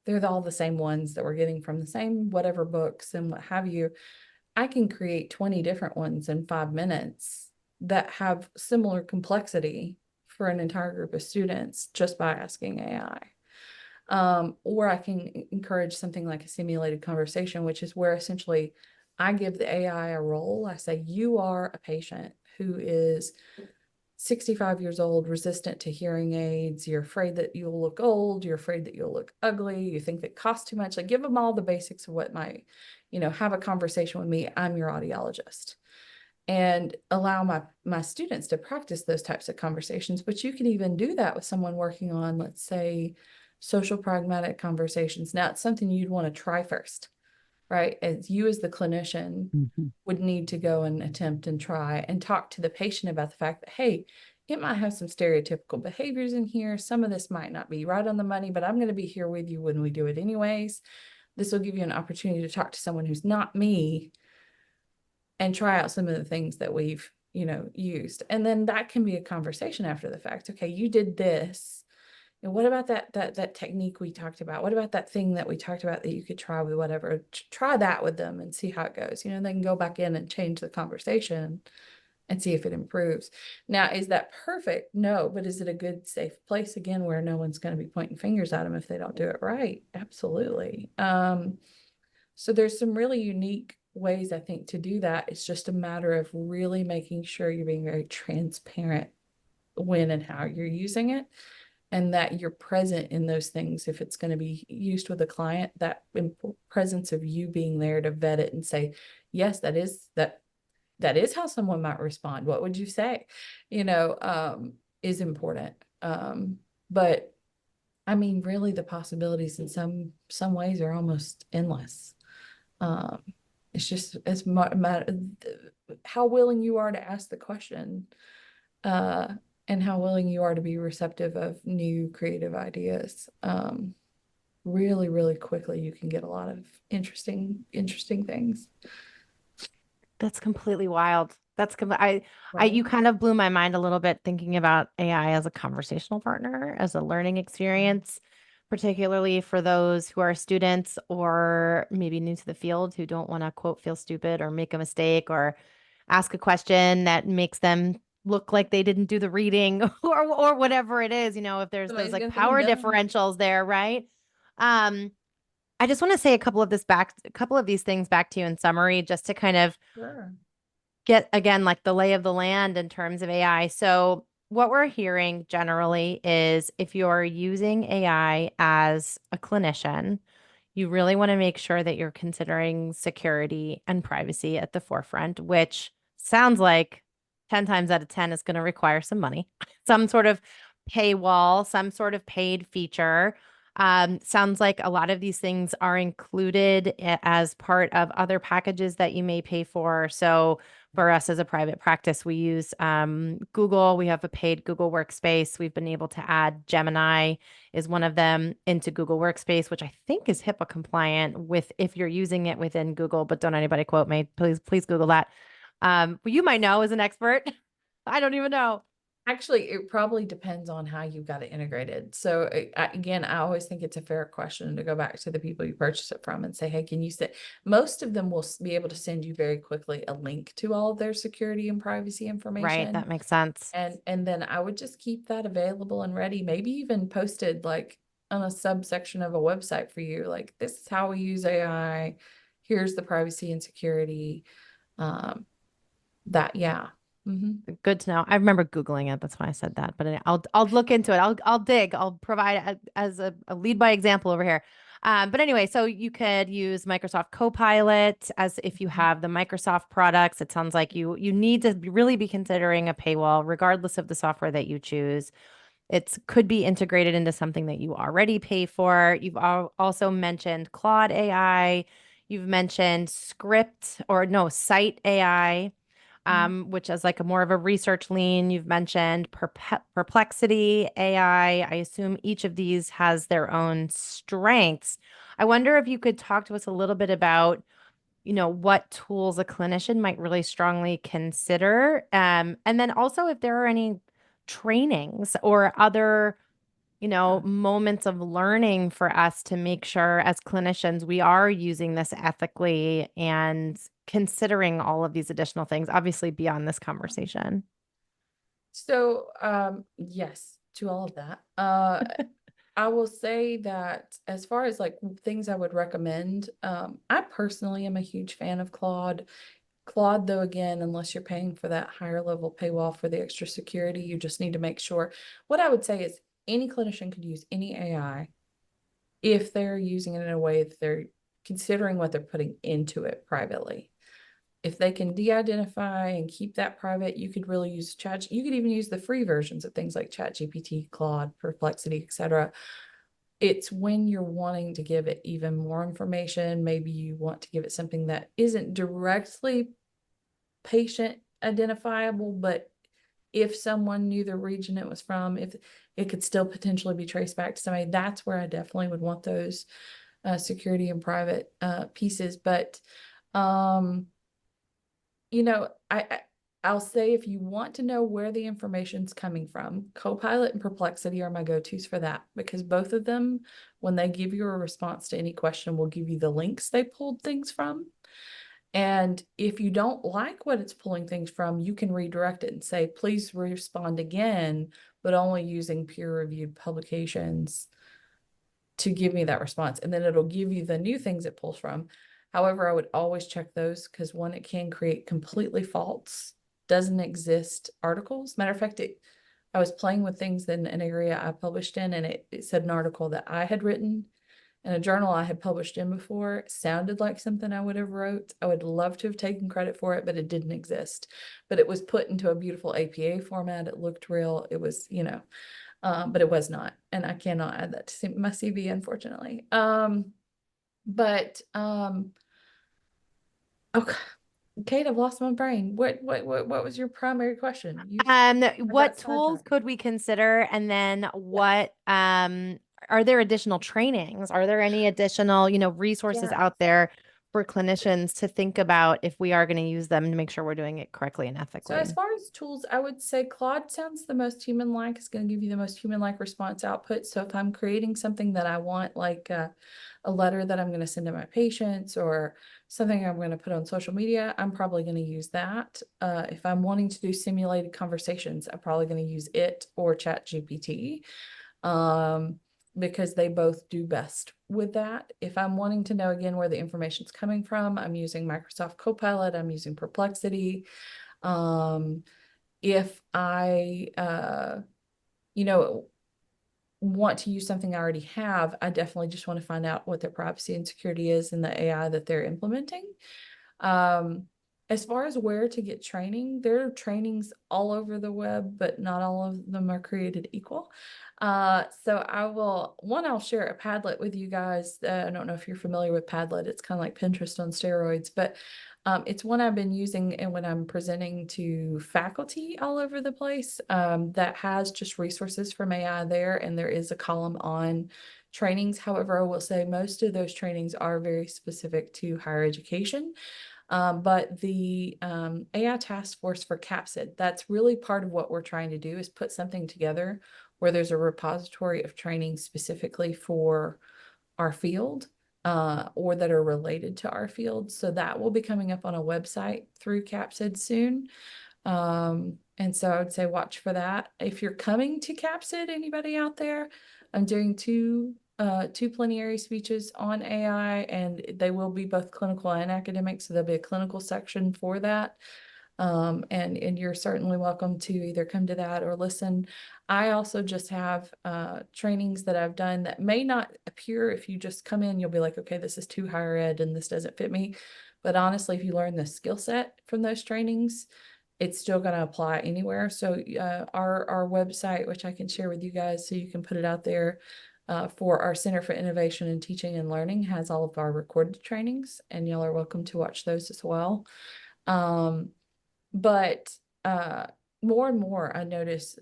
they're all the same ones that we're getting from the same whatever books and what have you. I can create 20 different ones in 5 minutes that have similar complexity for an entire group of students just by asking AI. Or I can encourage something like a simulated conversation, which is where essentially I give the AI a role. I say, you are a patient who is 65 years old, resistant to hearing aids. You're afraid that you'll look old. You're afraid that you'll look ugly. You think that costs too much. Like, give them all the basics of what might, have a conversation with me. I'm your audiologist. And allow my students to practice those types of conversations. But you can even do that with someone working on, let's say, social pragmatic conversations. Now, it's something you'd want to try first, right? As the clinician would need to go and attempt and try and talk to the patient about the fact that, hey, it might have some stereotypical behaviors in here. Some of this might not be right on the money, but I'm going to be here with you when we do it anyways. This will give you an opportunity to talk to someone who's not me and try out some of the things that we've, used. And then that can be a conversation after the fact. Okay, you did this. And what about that technique we talked about? What about that thing that we talked about that you could try with whatever? Try that with them and see how it goes. They can go back in and change the conversation and see if it improves. Now, is that perfect? No, but is it a good, safe place again where no one's going to be pointing fingers at them if they don't do it right? Absolutely. So there's some really unique ways, I think, to do that. It's just a matter of really making sure you're being very transparent when and how you're using it, and that you're present in those things. If it's going to be used with a client, that presence of you being there to vet it and say, yes, that is how someone might respond. What would you say? Is important. But I mean, really, the possibilities in some ways are almost endless. It's just how willing you are to ask the question, and how willing you are to be receptive of new creative ideas. Really, really quickly, you can get a lot of interesting things. That's completely wild. Right. You kind of blew my mind a little bit thinking about AI as a conversational partner, as a learning experience, particularly for those who are students or maybe new to the field who don't want to, quote, feel stupid or make a mistake or ask a question that makes them look like they didn't do the reading or whatever it is, if there's Somebody's those like gonna think power I'm dumb. differentials there, right? I just want to say a couple of these things back to you in summary, just to kind of Sure. get, again, like the lay of the land in terms of AI. So what we're hearing generally is if you're using AI as a clinician, you really want to make sure that you're considering security and privacy at the forefront, which sounds like 10 times out of 10 is going to require some money, some sort of paywall, some sort of paid feature. Sounds like a lot of these things are included as part of other packages that you may pay for. So for us as a private practice, we use Google. We have a paid Google Workspace. We've been able to add Gemini is one of them into Google Workspace, which I think is HIPAA compliant with if you're using it within Google, but don't anybody quote me. Please Google that. Well, you might know as an expert. I don't even know. Actually, it probably depends on how you've got it integrated. So again, I always think it's a fair question to go back to the people you purchase it from and say, hey, can you say, most of them will be able to send you very quickly a link to all of their security and privacy information. Right. That makes sense. And then I would just keep that available and ready, maybe even posted like on a subsection of a website for you. Like, this is how we use AI. Here's the privacy and security. Yeah. Good to know. I remember Googling it. That's why I said that, but I'll look into it. I'll dig. I'll provide as a lead by example over here. But anyway, so you could use Microsoft Copilot as if you have the Microsoft products. It sounds like you need to really be considering a paywall, regardless of the software that you choose. It could be integrated into something that you already pay for. You've also mentioned Claude AI. You've mentioned Site AI, which is like a more of a research lean. You've mentioned Perplexity AI. I assume each of these has their own strengths. I wonder if you could talk to us a little bit about, what tools a clinician might really strongly consider. And then also if there are any trainings or other, moments of learning for us to make sure as clinicians we are using this ethically and considering all of these additional things, obviously beyond this conversation. So, yes, to all of that. I will say that as far as like things I would recommend, I personally am a huge fan of Claude. Claude, though, again, unless you're paying for that higher level paywall for the extra security, you just need to make sure. What I would say is any clinician could use any AI if they're using it in a way that they're considering what they're putting into it privately. If they can de-identify and keep that private, you could really use Chat. You could even use the free versions of things like ChatGPT, Claude, Perplexity, etc. It's when you're wanting to give it even more information. Maybe you want to give it something that isn't directly patient identifiable, but if someone knew the region it was from, if it could still potentially be traced back to somebody, that's where I definitely would want those security and private pieces. But I'll say if you want to know where the information's coming from, Copilot and Perplexity are my go-tos for that, because both of them, when they give you a response to any question, will give you the links they pulled things from. And if you don't like what it's pulling things from, you can redirect it and say, please respond again, but only using peer-reviewed publications to give me that response. And then it'll give you the new things it pulls from. However, I would always check those because one, it can create completely false, doesn't exist articles. Matter of fact, I was playing with things in an area I published in, and it said an article that I had written in a journal I had published in before. It sounded like something I would have wrote. I would love to have taken credit for it, but it didn't exist. But it was put into a beautiful APA format. It looked real. It was, but it was not. And I cannot add that to my CV, unfortunately. Okay. Kate, I've lost my brain. What was your primary question? What tools could we consider? And then what are there additional trainings? Are there any additional, resources out there for clinicians to think about if we are going to use them to make sure we're doing it correctly and ethically? So as far as tools, I would say Claude sounds the most human-like. It's going to give you the most human-like response output. So if I'm creating something that I want, like a letter that I'm going to send to my patients or something I'm going to put on social media, I'm probably going to use that. If I'm wanting to do simulated conversations, I'm probably going to use it or ChatGPT. Because they both do best with that. If I'm wanting to know again where the information's coming from, I'm using Microsoft Copilot, I'm using Perplexity. If I, want to use something I already have, I definitely just want to find out what their privacy and security is in the AI that they're implementing. As far as where to get training, there are trainings all over the web, but not all of them are created equal. So I'll share a Padlet with you guys. I don't know if you're familiar with Padlet. It's kind of like Pinterest on steroids, but it's one I've been using and when I'm presenting to faculty all over the place, that has just resources from AI there. And there is a column on trainings. However, I will say most of those trainings are very specific to higher education. But the AI task force for CAPCID, that's really part of what we're trying to do is put something together where there's a repository of training specifically for our field or that are related to our field. So that will be coming up on a website through CAPCID soon. And so I would say watch for that. If you're coming to CAPCID, anybody out there, I'm doing two plenary speeches on AI, and they will be both clinical and academic. So there'll be a clinical section for that. And you're certainly welcome to either come to that or listen. I also just have trainings that I've done that may not appear. If you just come in, you'll be like, okay, this is too higher ed and this doesn't fit me. But honestly, if you learn the skill set from those trainings, it's still going to apply anywhere. So our website, which I can share with you guys so you can put it out there, for our Center for Innovation in Teaching and Learning, has all of our recorded trainings, and y'all are welcome to watch those as well. But more and more, I notice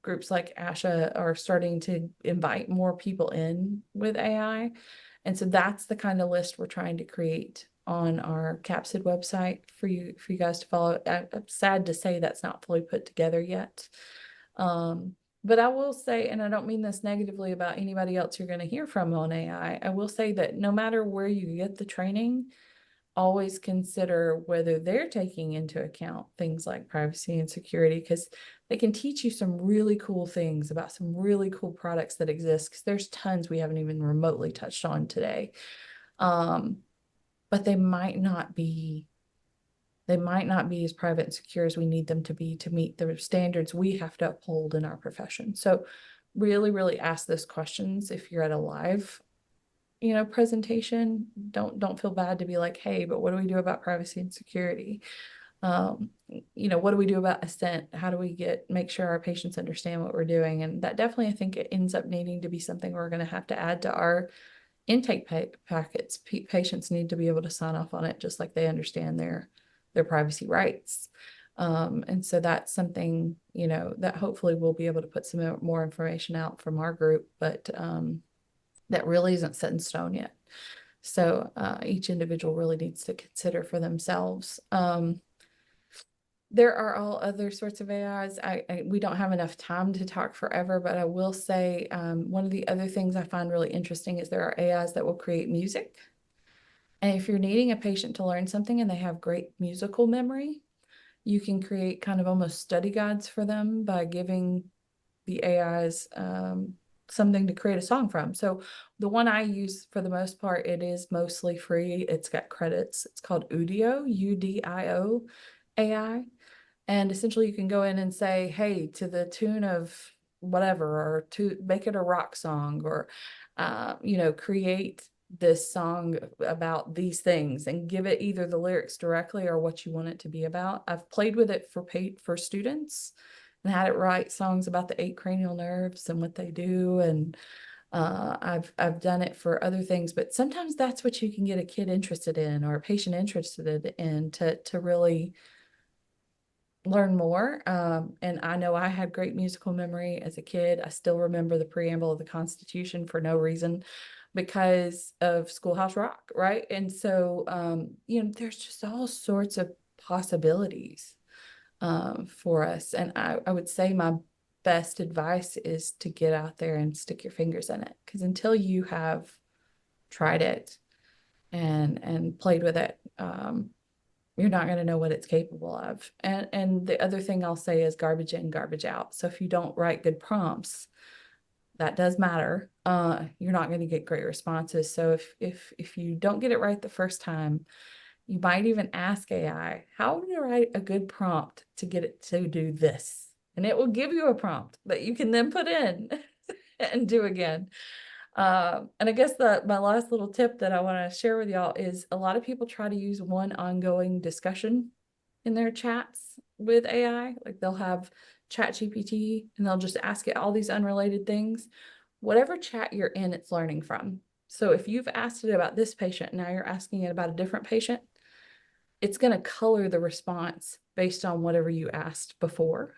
groups like ASHA are starting to invite more people in with AI. And so that's the kind of list we're trying to create on our CAPSID website for you guys to follow. I'm sad to say that's not fully put together yet. But I will say, and I don't mean this negatively about anybody else you're going to hear from on AI, I will say that no matter where you get the training, always consider whether they're taking into account things like privacy and security, because they can teach you some really cool things about some really cool products that exist, because there's tons we haven't even remotely touched on today. But they might not be as private and secure as we need them to be to meet the standards we have to uphold in our profession. So really, really ask those questions if you're at a live presentation. Don't feel bad to be like, hey, but what do we do about privacy and security? What do we do about assent? How do we make sure our patients understand what we're doing? And that definitely, I think, it ends up needing to be something we're going to have to add to our intake packets. Patients need to be able to sign off on it, just like they understand their privacy rights. And so that's something, that hopefully we'll be able to put some more information out from our group, but that really isn't set in stone yet. So each individual really needs to consider for themselves. There are all other sorts of AIs. We don't have enough time to talk forever, but I will say one of the other things I find really interesting is there are AIs that will create music. And if you're needing a patient to learn something and they have great musical memory, you can create kind of almost study guides for them by giving the AIs something to create a song from. So the one I use, for the most part, it is mostly free. It's got credits. It's called Udio, Udio AI. And essentially you can go in and say, hey, to the tune of whatever, or to make it a rock song, or, create this song about these things, and give it either the lyrics directly or what you want it to be about. I've played with it for students and had it write songs about the 8 cranial nerves and what they do. And I've done it for other things, but sometimes that's what you can get a kid interested in, or a patient interested in, to really learn more. And I know I had great musical memory as a kid. I still remember the preamble of the Constitution for no reason, because of Schoolhouse Rock, right? And so, there's just all sorts of possibilities for us. And I would say my best advice is to get out there and stick your fingers in it, because until you have tried it and played with it, you're not going to know what it's capable of. And the other thing I'll say is garbage in, garbage out. So if you don't write good prompts, that does matter. You're not going to get great responses. So if you don't get it right the first time, you might even ask AI, how do I write a good prompt to get it to do this? And it will give you a prompt that you can then put in and do again. And I guess my last little tip that I want to share with y'all is, a lot of people try to use one ongoing discussion in their chats with AI. Like they'll have ChatGPT and they'll just ask it all these unrelated things. Whatever chat you're in, it's learning from. So if you've asked it about this patient, now you're asking it about a different patient, it's going to color the response based on whatever you asked before.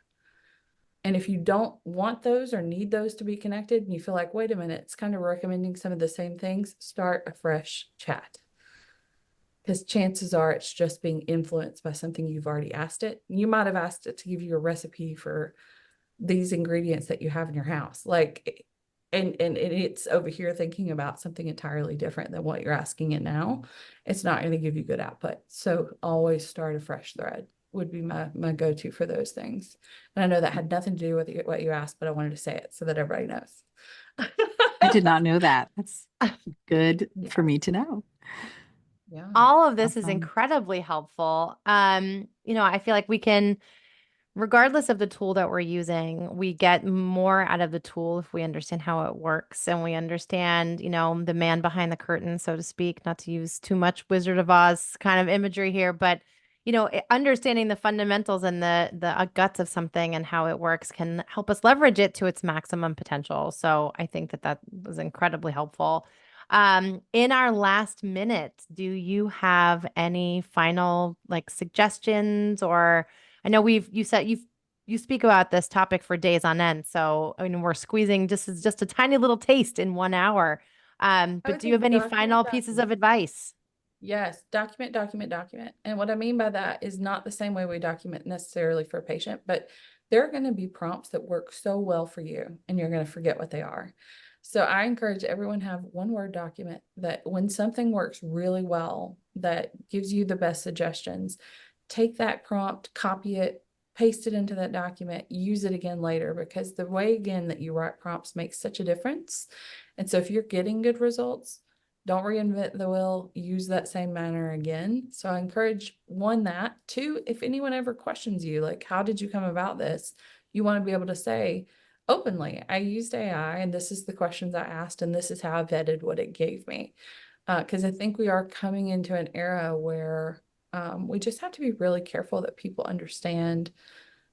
And if you don't want those or need those to be connected, and you feel like, wait a minute, it's kind of recommending some of the same things, start a fresh chat. Because chances are it's just being influenced by something you've already asked it. You might have asked it to give you a recipe for these ingredients that you have in your house. And it's over here thinking about something entirely different than what you're asking it now. It's not going to give you good output. So always start a fresh thread would be my go-to for those things. And I know that had nothing to do with what you asked, but I wanted to say it so that everybody knows. I did not know that. That's good Yeah. for me to know. Yeah. All of this is Awesome. incredibly helpful. I feel like we can, regardless of the tool that we're using, we get more out of the tool if we understand how it works and we understand, the man behind the curtain, so to speak, not to use too much Wizard of Oz kind of imagery here, but understanding the fundamentals and the guts of something and how it works can help us leverage it to its maximum potential. So I think that was incredibly helpful. In our last minute, do you have any final suggestions? Or I know you said you speak about this topic for days on end. So I mean, we're squeezing just a tiny little taste in 1 hour. I But would do you say have any document, final pieces of document. advice? Yes, document, document, document. And what I mean by that is not the same way we document necessarily for a patient, but there are going to be prompts that work so well for you and you're going to forget what they are. So I encourage everyone to have one word document that when something works really well, that gives you the best suggestions, take that prompt, copy it, paste it into that document, use it again later, because the way again that you write prompts makes such a difference. And so if you're getting good results, don't reinvent the wheel, use that same manner again. So I encourage one, that. Two, if anyone ever questions you, like, how did you come about this? You want to be able to say openly, I used AI and this is the questions I asked and this is how I vetted what it gave me. Because I think we are coming into an era where we just have to be really careful that people understand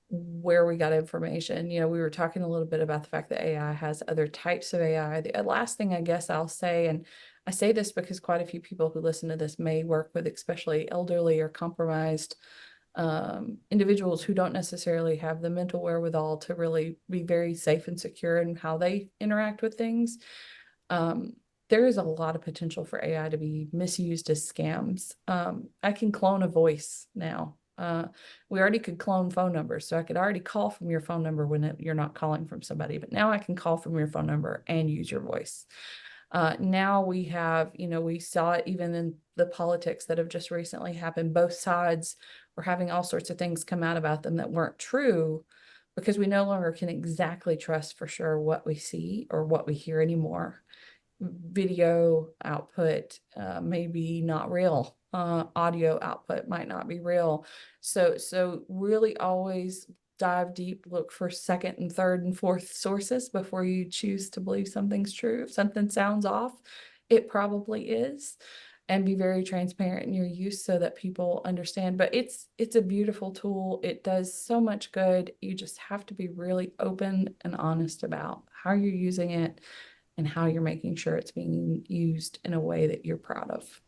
where we got information. We were talking a little bit about the fact that AI has other types of AI. The last thing I guess I'll say, and I say this because quite a few people who listen to this may work with especially elderly or compromised individuals who don't necessarily have the mental wherewithal to really be very safe and secure in how they interact with things. There is a lot of potential for AI to be misused as scams. I can clone a voice now. We already could clone phone numbers, so I could already call from your phone number when you're not calling from somebody, but now I can call from your phone number and use your voice. Now we have, we saw it even in the politics that have just recently happened. Both sides were having all sorts of things come out about them that weren't true because we no longer can exactly trust for sure what we see or what we hear anymore. Video output may be not real. Audio output might not be real. So really always dive deep, look for second and third and fourth sources before you choose to believe something's true. If something sounds off, it probably is. And be very transparent in your use so that people understand. But it's a beautiful tool. It does so much good. You just have to be really open and honest about how you're using it and how you're making sure it's being used in a way that you're proud of.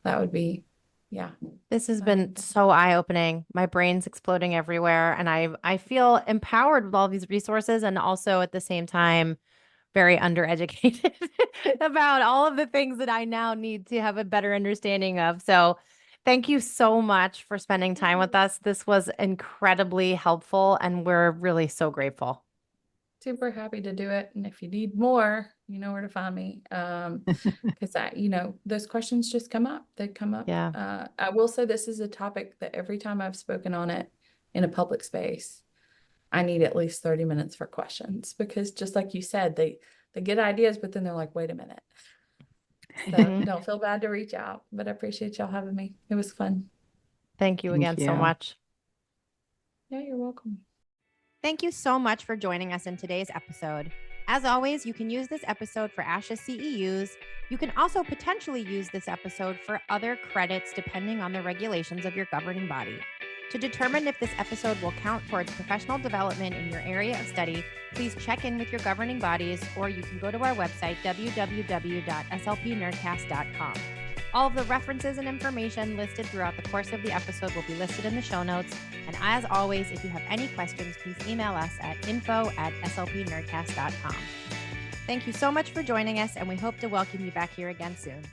That would be, yeah. This has been so eye-opening. My brain's exploding everywhere, and I feel empowered with all these resources, and also at the same time very undereducated about all of the things that I now need to have a better understanding of. So thank you so much for spending time with us. This was incredibly helpful, and we're really so grateful. Super happy to do it. And if you need more, you know where to find me. Because those questions just come up. They come up. Yeah. I will say this is a topic that every time I've spoken on it in a public space, I need at least 30 minutes for questions because just like you said, they get ideas, but then they're like, wait a minute. So don't feel bad to reach out, but I appreciate y'all having me. It was fun. Thank you again so much. Yeah, you're welcome. Thank you so much for joining us in today's episode. As always, you can use this episode for ASHA CEUs. You can also potentially use this episode for other credits depending on the regulations of your governing body. To determine if this episode will count towards professional development in your area of study, please check in with your governing bodies, or you can go to our website, www.slpnerdcast.com. All of the references and information listed throughout the course of the episode will be listed in the show notes. And as always, if you have any questions, please email us at info@slpnerdcast.com. Thank you so much for joining us, and we hope to welcome you back here again soon.